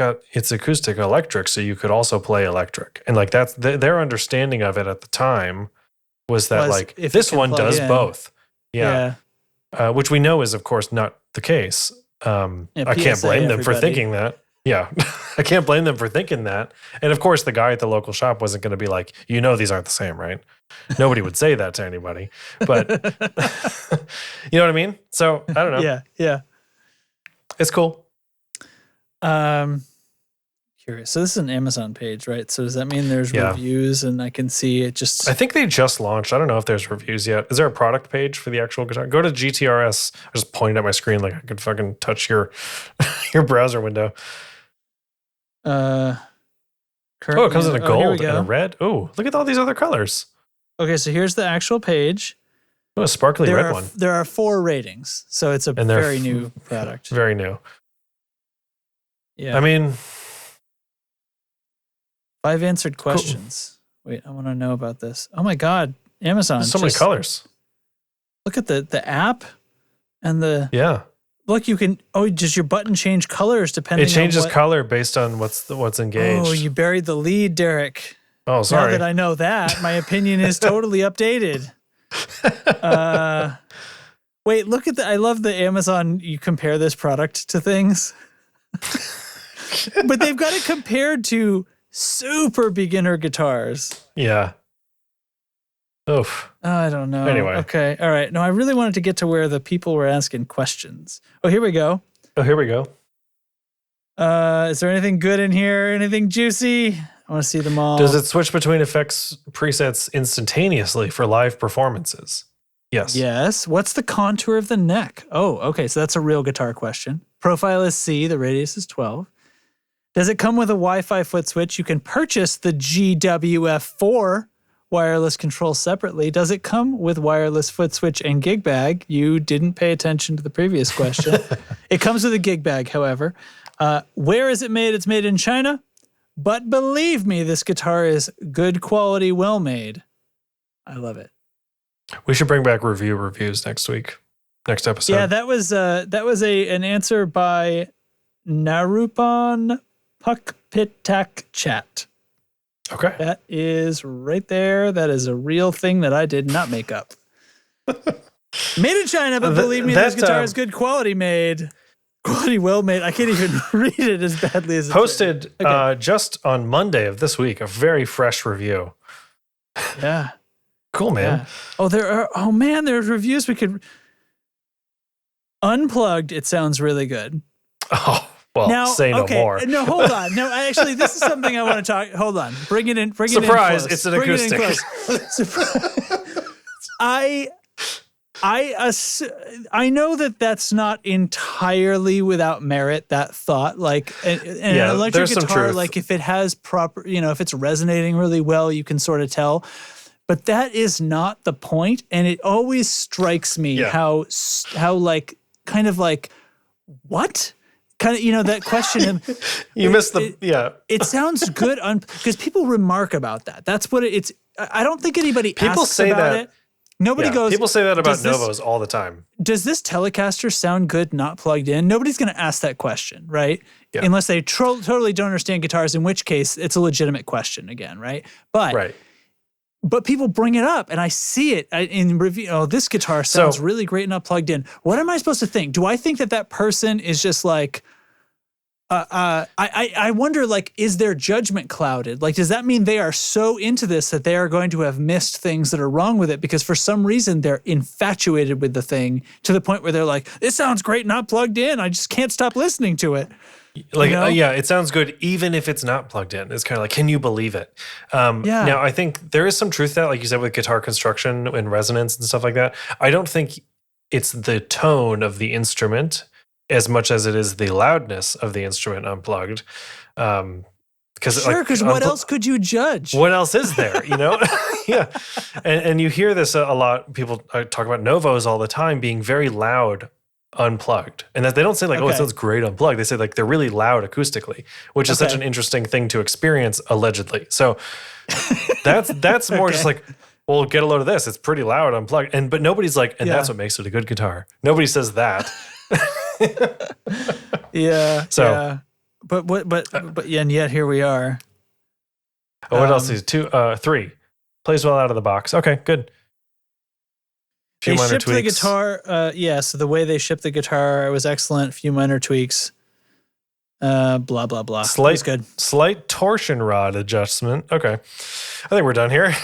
Speaker 2: acoustic electric, so you could also play electric. And like that's their understanding of it at the time. Was like this one does both? Yeah. Which we know is of course not the case. I can't blame them for thinking that. Yeah, I can't blame them for thinking that. And of course, the guy at the local shop wasn't going to be like, these aren't the same, right? Nobody would say that to anybody. But you know what I mean? So I don't know.
Speaker 1: Yeah.
Speaker 2: It's cool.
Speaker 1: Curious. So this is an Amazon page, right? So does that mean there's reviews and I can see it just...
Speaker 2: I think they just launched. I don't know if there's reviews yet. Is there a product page for the actual guitar? Go to GTRS. I just pointed at my screen like I could fucking touch your browser window.
Speaker 1: It
Speaker 2: comes in a gold and a red. Oh, look at all these other colors.
Speaker 1: Okay, so here's the actual page.
Speaker 2: Oh, a sparkly red one.
Speaker 1: There are 4 ratings, so it's a very new product.
Speaker 2: Very new.
Speaker 1: Yeah.
Speaker 2: I mean...
Speaker 1: 5 answered questions. Cool. Wait, I want to know about this. Oh my God, Amazon.
Speaker 2: There's so many colors.
Speaker 1: Look at the app and the...
Speaker 2: Yeah.
Speaker 1: Look, you can... Oh, does your button change colors depending on
Speaker 2: It changes color based on what's engaged.
Speaker 1: Oh, you buried the lead, Derek.
Speaker 2: Oh, sorry.
Speaker 1: Now that I know that, my opinion is totally updated. Wait, look at I love the Amazon, you compare this product to things. But they've got it compared to super beginner guitars.
Speaker 2: Yeah. Oof.
Speaker 1: I don't know.
Speaker 2: Anyway.
Speaker 1: Okay. All right. No, I really wanted to get to where the people were asking questions. Oh, here we go.
Speaker 2: Is there anything good in here? Anything juicy?
Speaker 1: I want to see them all.
Speaker 2: Does it switch between effects presets instantaneously for live performances? Yes.
Speaker 1: Yes. What's the contour of the neck? Oh, okay. So that's a real guitar question. Profile is C. The radius is 12. Does it come with a Wi-Fi foot switch? You can purchase the GWF4 wireless control separately. Does it come with wireless foot switch and gig bag? You didn't pay attention to the previous question. It comes with a gig bag, however. Where is it made? It's made in China. But believe me, this guitar is good quality, well made. I love it.
Speaker 2: We should bring back reviews next episode.
Speaker 1: Yeah, that was an answer by Narupan Puckpitak Chat.
Speaker 2: Okay.
Speaker 1: That is right there. That is a real thing that I did not make up. Made in China, but believe me, this guitar is good quality made. Quality well made. I can't even read it as badly as it's
Speaker 2: posted just on Monday of this week, a very fresh review.
Speaker 1: Yeah.
Speaker 2: Cool, man.
Speaker 1: Yeah. There's reviews we could... Unplugged, it sounds really good.
Speaker 2: Oh, well, now, say no more.
Speaker 1: No, hold on. No, actually, this is something I want to talk... Hold on. Bring it in.
Speaker 2: Surprise, it's an acoustic.
Speaker 1: I know that that's not entirely without merit, that thought. Like, an electric guitar, like if it has proper... if it's resonating really well, you can sort of tell... But that is not the point, and it always strikes me how like kind of like what kind of that question.
Speaker 2: You missed the
Speaker 1: It sounds good because people remark about that. That's what it's. I don't think anybody
Speaker 2: people
Speaker 1: asks
Speaker 2: say
Speaker 1: about
Speaker 2: that.
Speaker 1: it. Nobody goes.
Speaker 2: People say that about Novos all the time.
Speaker 1: Does this Telecaster sound good not plugged in? Nobody's going to ask that question, right? Yeah. Unless they totally don't understand guitars, in which case it's a legitimate question again, right? But people bring it up, and I see it in review. Oh, this guitar sounds really great not plugged in. What am I supposed to think? Do I think that person is just like, I wonder, like, is their judgment clouded? Like, does that mean they are so into this that they are going to have missed things that are wrong with it because for some reason they're infatuated with the thing to the point where they're like, this sounds great not plugged in. I just can't stop listening to it.
Speaker 2: Like, it sounds good even if it's not plugged in. It's kind of like, can you believe it? Now, I think there is some truth to that, like you said, with guitar construction and resonance and stuff like that. I don't think it's the tone of the instrument as much as it is the loudness of the instrument unplugged. Because
Speaker 1: what else could you judge?
Speaker 2: What else is there, Yeah. And you hear this a lot. People talk about Novos all the time being very loud unplugged, and that they don't say like, it sounds great unplugged. They say like they're really loud acoustically, which is such an interesting thing to experience allegedly. So that's more just like, well, get a load of this. It's pretty loud unplugged, but nobody's like, and that's what makes it a good guitar. Nobody says that.
Speaker 1: But and yet here we are.
Speaker 2: What else is 3 plays well out of the box? Okay, good.
Speaker 1: They shipped the guitar. So the way they shipped the guitar was excellent. A few minor tweaks. Blah blah blah.
Speaker 2: Slight torsion rod adjustment. Okay, I think we're done here.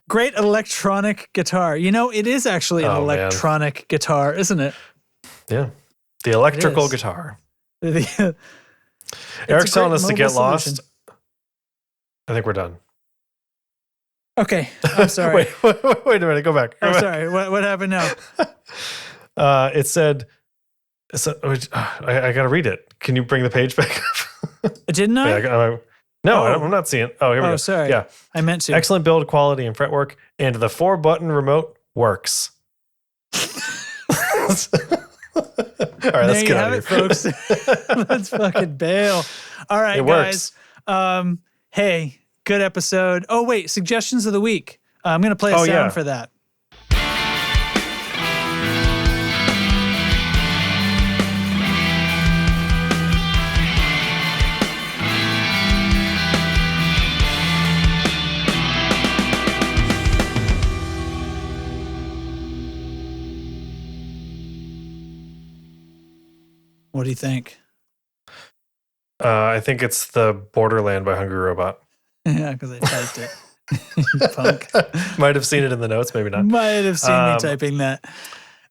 Speaker 1: Great electronic guitar. It is actually an electronic guitar, isn't it?
Speaker 2: Yeah, the electrical guitar. Eric's telling us to get lost. I think we're done.
Speaker 1: Okay, I'm sorry.
Speaker 2: wait a minute. Go back.
Speaker 1: Sorry. What happened now?
Speaker 2: It said, I got to read it. Can you bring the page back up?
Speaker 1: Didn't I?
Speaker 2: I'm not seeing it. Oh, here we go.
Speaker 1: Sorry.
Speaker 2: Yeah.
Speaker 1: I meant to.
Speaker 2: Excellent build quality and fretwork, and the 4-button remote works. All right, let's get out of here,
Speaker 1: folks. Let's fucking bail. All right, guys. Hey. Good episode. Oh, wait. Suggestions of the week. I'm going to play a sound for that. What do you think?
Speaker 2: I think it's the Borderland by Hungry Robot.
Speaker 1: Yeah, because I typed it. You punk.
Speaker 2: Might have seen it in the notes, maybe not.
Speaker 1: Might have seen me typing that.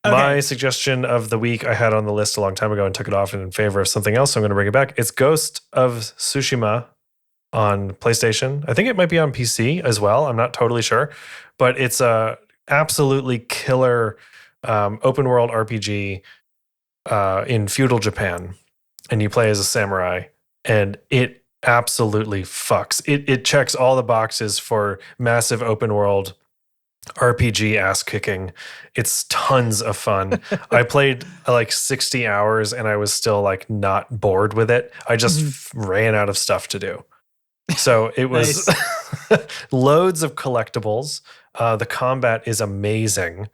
Speaker 1: Okay.
Speaker 2: My suggestion of the week I had on the list a long time ago and took it off in favor of something else, so I'm going to bring it back. It's Ghost of Tsushima on PlayStation. I think it might be on PC as well. I'm not totally sure, but it's a absolutely killer open world RPG in feudal Japan, and you play as a samurai, and it absolutely fucks. It checks all the boxes for massive open world RPG ass kicking. It's tons of fun. I played like 60 hours and I was still like not bored with it. I just ran out of stuff to do. So it was loads of collectibles. The combat is amazing.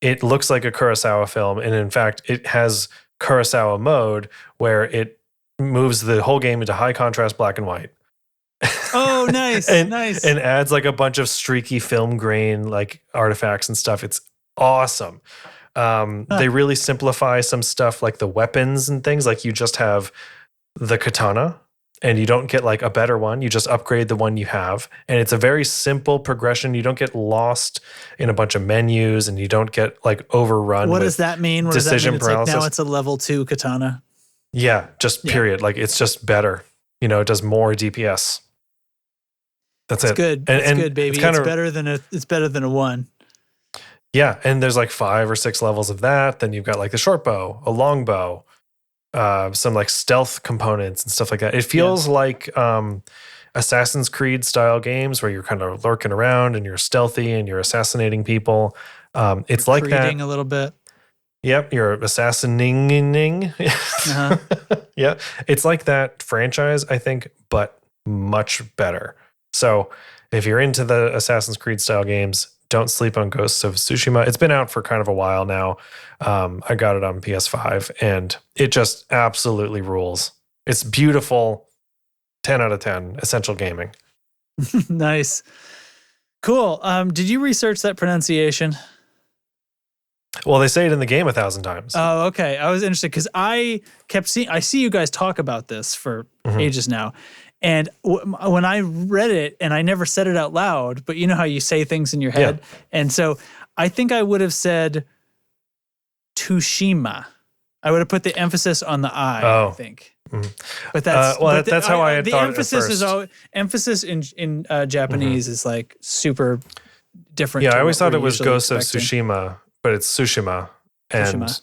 Speaker 2: It looks like a Kurosawa film. And in fact, it has Kurosawa mode where it moves the whole game into high contrast black and white.
Speaker 1: Oh, nice. Nice.
Speaker 2: And adds like a bunch of streaky film grain, like artifacts and stuff. It's awesome. They really simplify some stuff like the weapons and things. Like you just have the katana and you don't get like a better one. You just upgrade the one you have. And it's a very simple progression. You don't get lost in a bunch of menus and you don't get like overrun.
Speaker 1: What does that mean? What
Speaker 2: decision
Speaker 1: does that mean?
Speaker 2: paralysis.
Speaker 1: Like now it's a level 2 katana.
Speaker 2: Yeah, just period. Like it's just better. You know, it does more DPS. That's
Speaker 1: it's
Speaker 2: it.
Speaker 1: Good. It's good, baby. It's better than a 1.
Speaker 2: Yeah, and there's like 5 or 6 levels of that. Then you've got like the short bow, a long bow, some like stealth components and stuff like that. It feels like Assassin's Creed style games where you're kind of lurking around and you're stealthy and you're assassinating people. It's like that
Speaker 1: a little bit.
Speaker 2: Yep, you're assassinating. Yeah, it's like that franchise, I think, but much better. So if you're into the Assassin's Creed style games, don't sleep on Ghosts of Tsushima. It's been out for kind of a while now. I got it on PS5 and it just absolutely rules. It's beautiful. 10 out of 10. Essential gaming.
Speaker 1: Nice. Cool. Did you research that pronunciation?
Speaker 2: Well, they say it in the game 1,000 times.
Speaker 1: Oh, okay. I was interested because I see you guys talk about this for ages now. And when I read it, and I never said it out loud, but you know how you say things in your head? Yeah. And so I think I would have said Tsushima. I would have put the emphasis on the I think. Mm-hmm. But that's
Speaker 2: how I had thought
Speaker 1: emphasis
Speaker 2: at first.
Speaker 1: is always, emphasis in Japanese is like super different.
Speaker 2: Yeah, I always thought it was Ghost of Tsushima, but it's Tsushima. And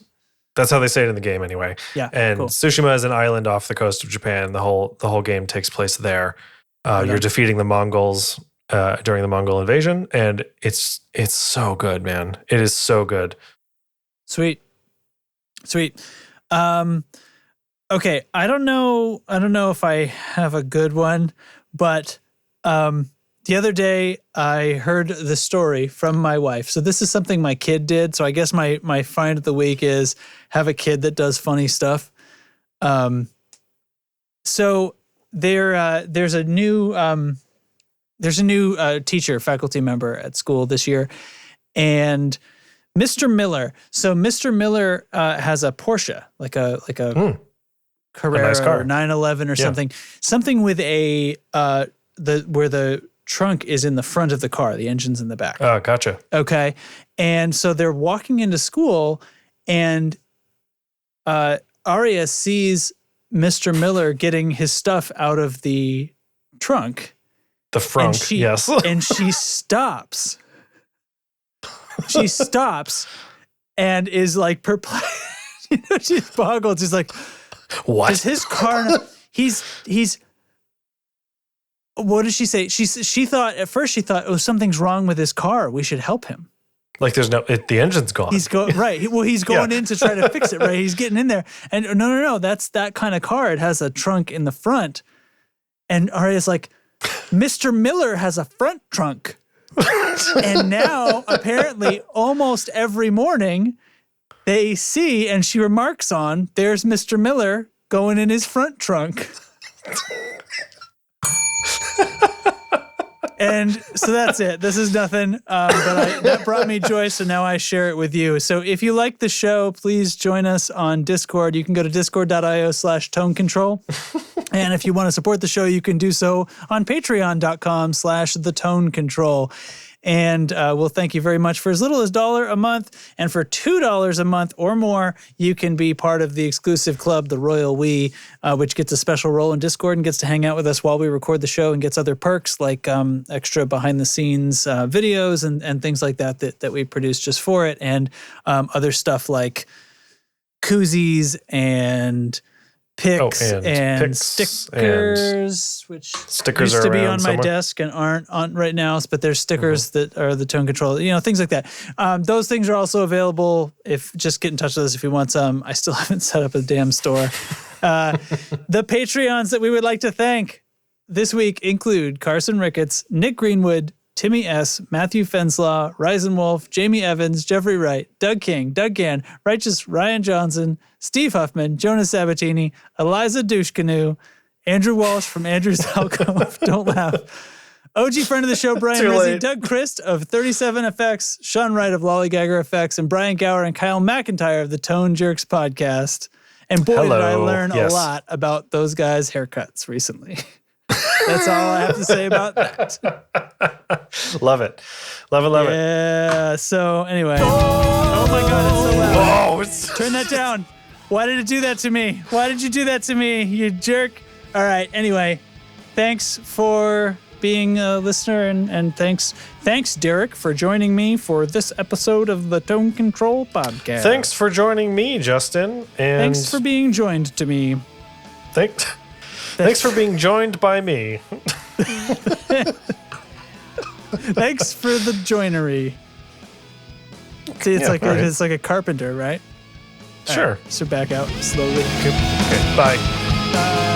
Speaker 2: that's how they say it in the game anyway.
Speaker 1: Yeah,
Speaker 2: and
Speaker 1: cool.
Speaker 2: Tsushima is an island off the coast of Japan. The whole game takes place there. You're defeating the Mongols during the Mongol invasion, and it's so good, man. It is so good.
Speaker 1: Sweet. Okay, I don't know if I have a good one, but the other day I heard the story from my wife. So this is something my kid did. So I guess my find of the week is have a kid that does funny stuff. So there's a new teacher, faculty member at school this year, and Mr. Miller. So Mr. Miller has a Porsche, like a Carrera
Speaker 2: nice car.
Speaker 1: or 911 or something with a where the trunk is in the front of the car, the engine's in the back.
Speaker 2: Oh, gotcha.
Speaker 1: Okay. And so they're walking into school and Aria sees Mr. Miller getting his stuff out of the trunk.
Speaker 2: The frunk, yes.
Speaker 1: And she stops. She stops and is like perplexed. She's boggled. She's like,
Speaker 2: what?
Speaker 1: Is his car? He's. What did she say? She thought at first oh, something's wrong with his car. We should help him.
Speaker 2: Like there's the engine's gone.
Speaker 1: He's right. He's going in to try to fix it. Right. He's getting in there, and no. That's that kind of car. It has a trunk in the front, and Aria's like, Mr. Miller has a front trunk, and now apparently almost every morning they see, and she remarks on, there's Mr. Miller going in his front trunk. And so that's it. This is nothing, but that brought me joy, so now I share it with you. So if you like the show, please join us on Discord. You can go to discord.io/tonecontrol. And if you want to support the show, you can do so on patreon.com/thetonecontrol. And we'll thank you very much. For as little as $1 a month and for $2 a month or more, you can be part of the exclusive club, the Royal We, which gets a special role in Discord and gets to hang out with us while we record the show and gets other perks like extra behind-the-scenes videos and things like that we produce just for it, and other stuff like koozies and picks and stickers, which
Speaker 2: stickers
Speaker 1: used to be on
Speaker 2: somewhere.
Speaker 1: my desk and aren't on right now, but there's stickers that are the tone control, things like that. Those things are also available. If just get in touch with us if you want some. I still haven't set up a damn store. The Patreons that we would like to thank this week include Carson Ricketts, Nick Greenwood, Timmy S., Matthew Fenslaw, Ryzen Wolf, Jamie Evans, Jeffrey Wright, Doug King, Doug Gann, Righteous Ryan Johnson, Steve Huffman, Jonas Sabatini, Eliza Douchecanoe, Andrew Walsh from Andrew's Alcove, Don't Laugh, OG friend of the show, Brian Rizzi, Doug Christ of 37 Effects, Sean Wright of Lollygagger Effects, and Brian Gower and Kyle McIntyre of the Tone Jerks podcast. And boy, did I learn a lot about those guys' haircuts recently. That's all I have to say about that.
Speaker 2: Love it. Love it.
Speaker 1: Yeah. So anyway. Oh my God, it's so loud.
Speaker 2: Oh,
Speaker 1: Turn that down. Why did it do that to me? Why did you do that to me, you jerk? All right. Anyway, thanks for being a listener, and thanks Derek for joining me for this episode of the Tone Control Podcast.
Speaker 2: Thanks for joining me, Justin. And
Speaker 1: thanks for being joined to me.
Speaker 2: Thanks for being joined by me.
Speaker 1: Thanks for the joinery. See, it's it's like a carpenter, right?
Speaker 2: Sure.
Speaker 1: Right, so back out slowly.
Speaker 2: Okay, bye.
Speaker 1: Bye.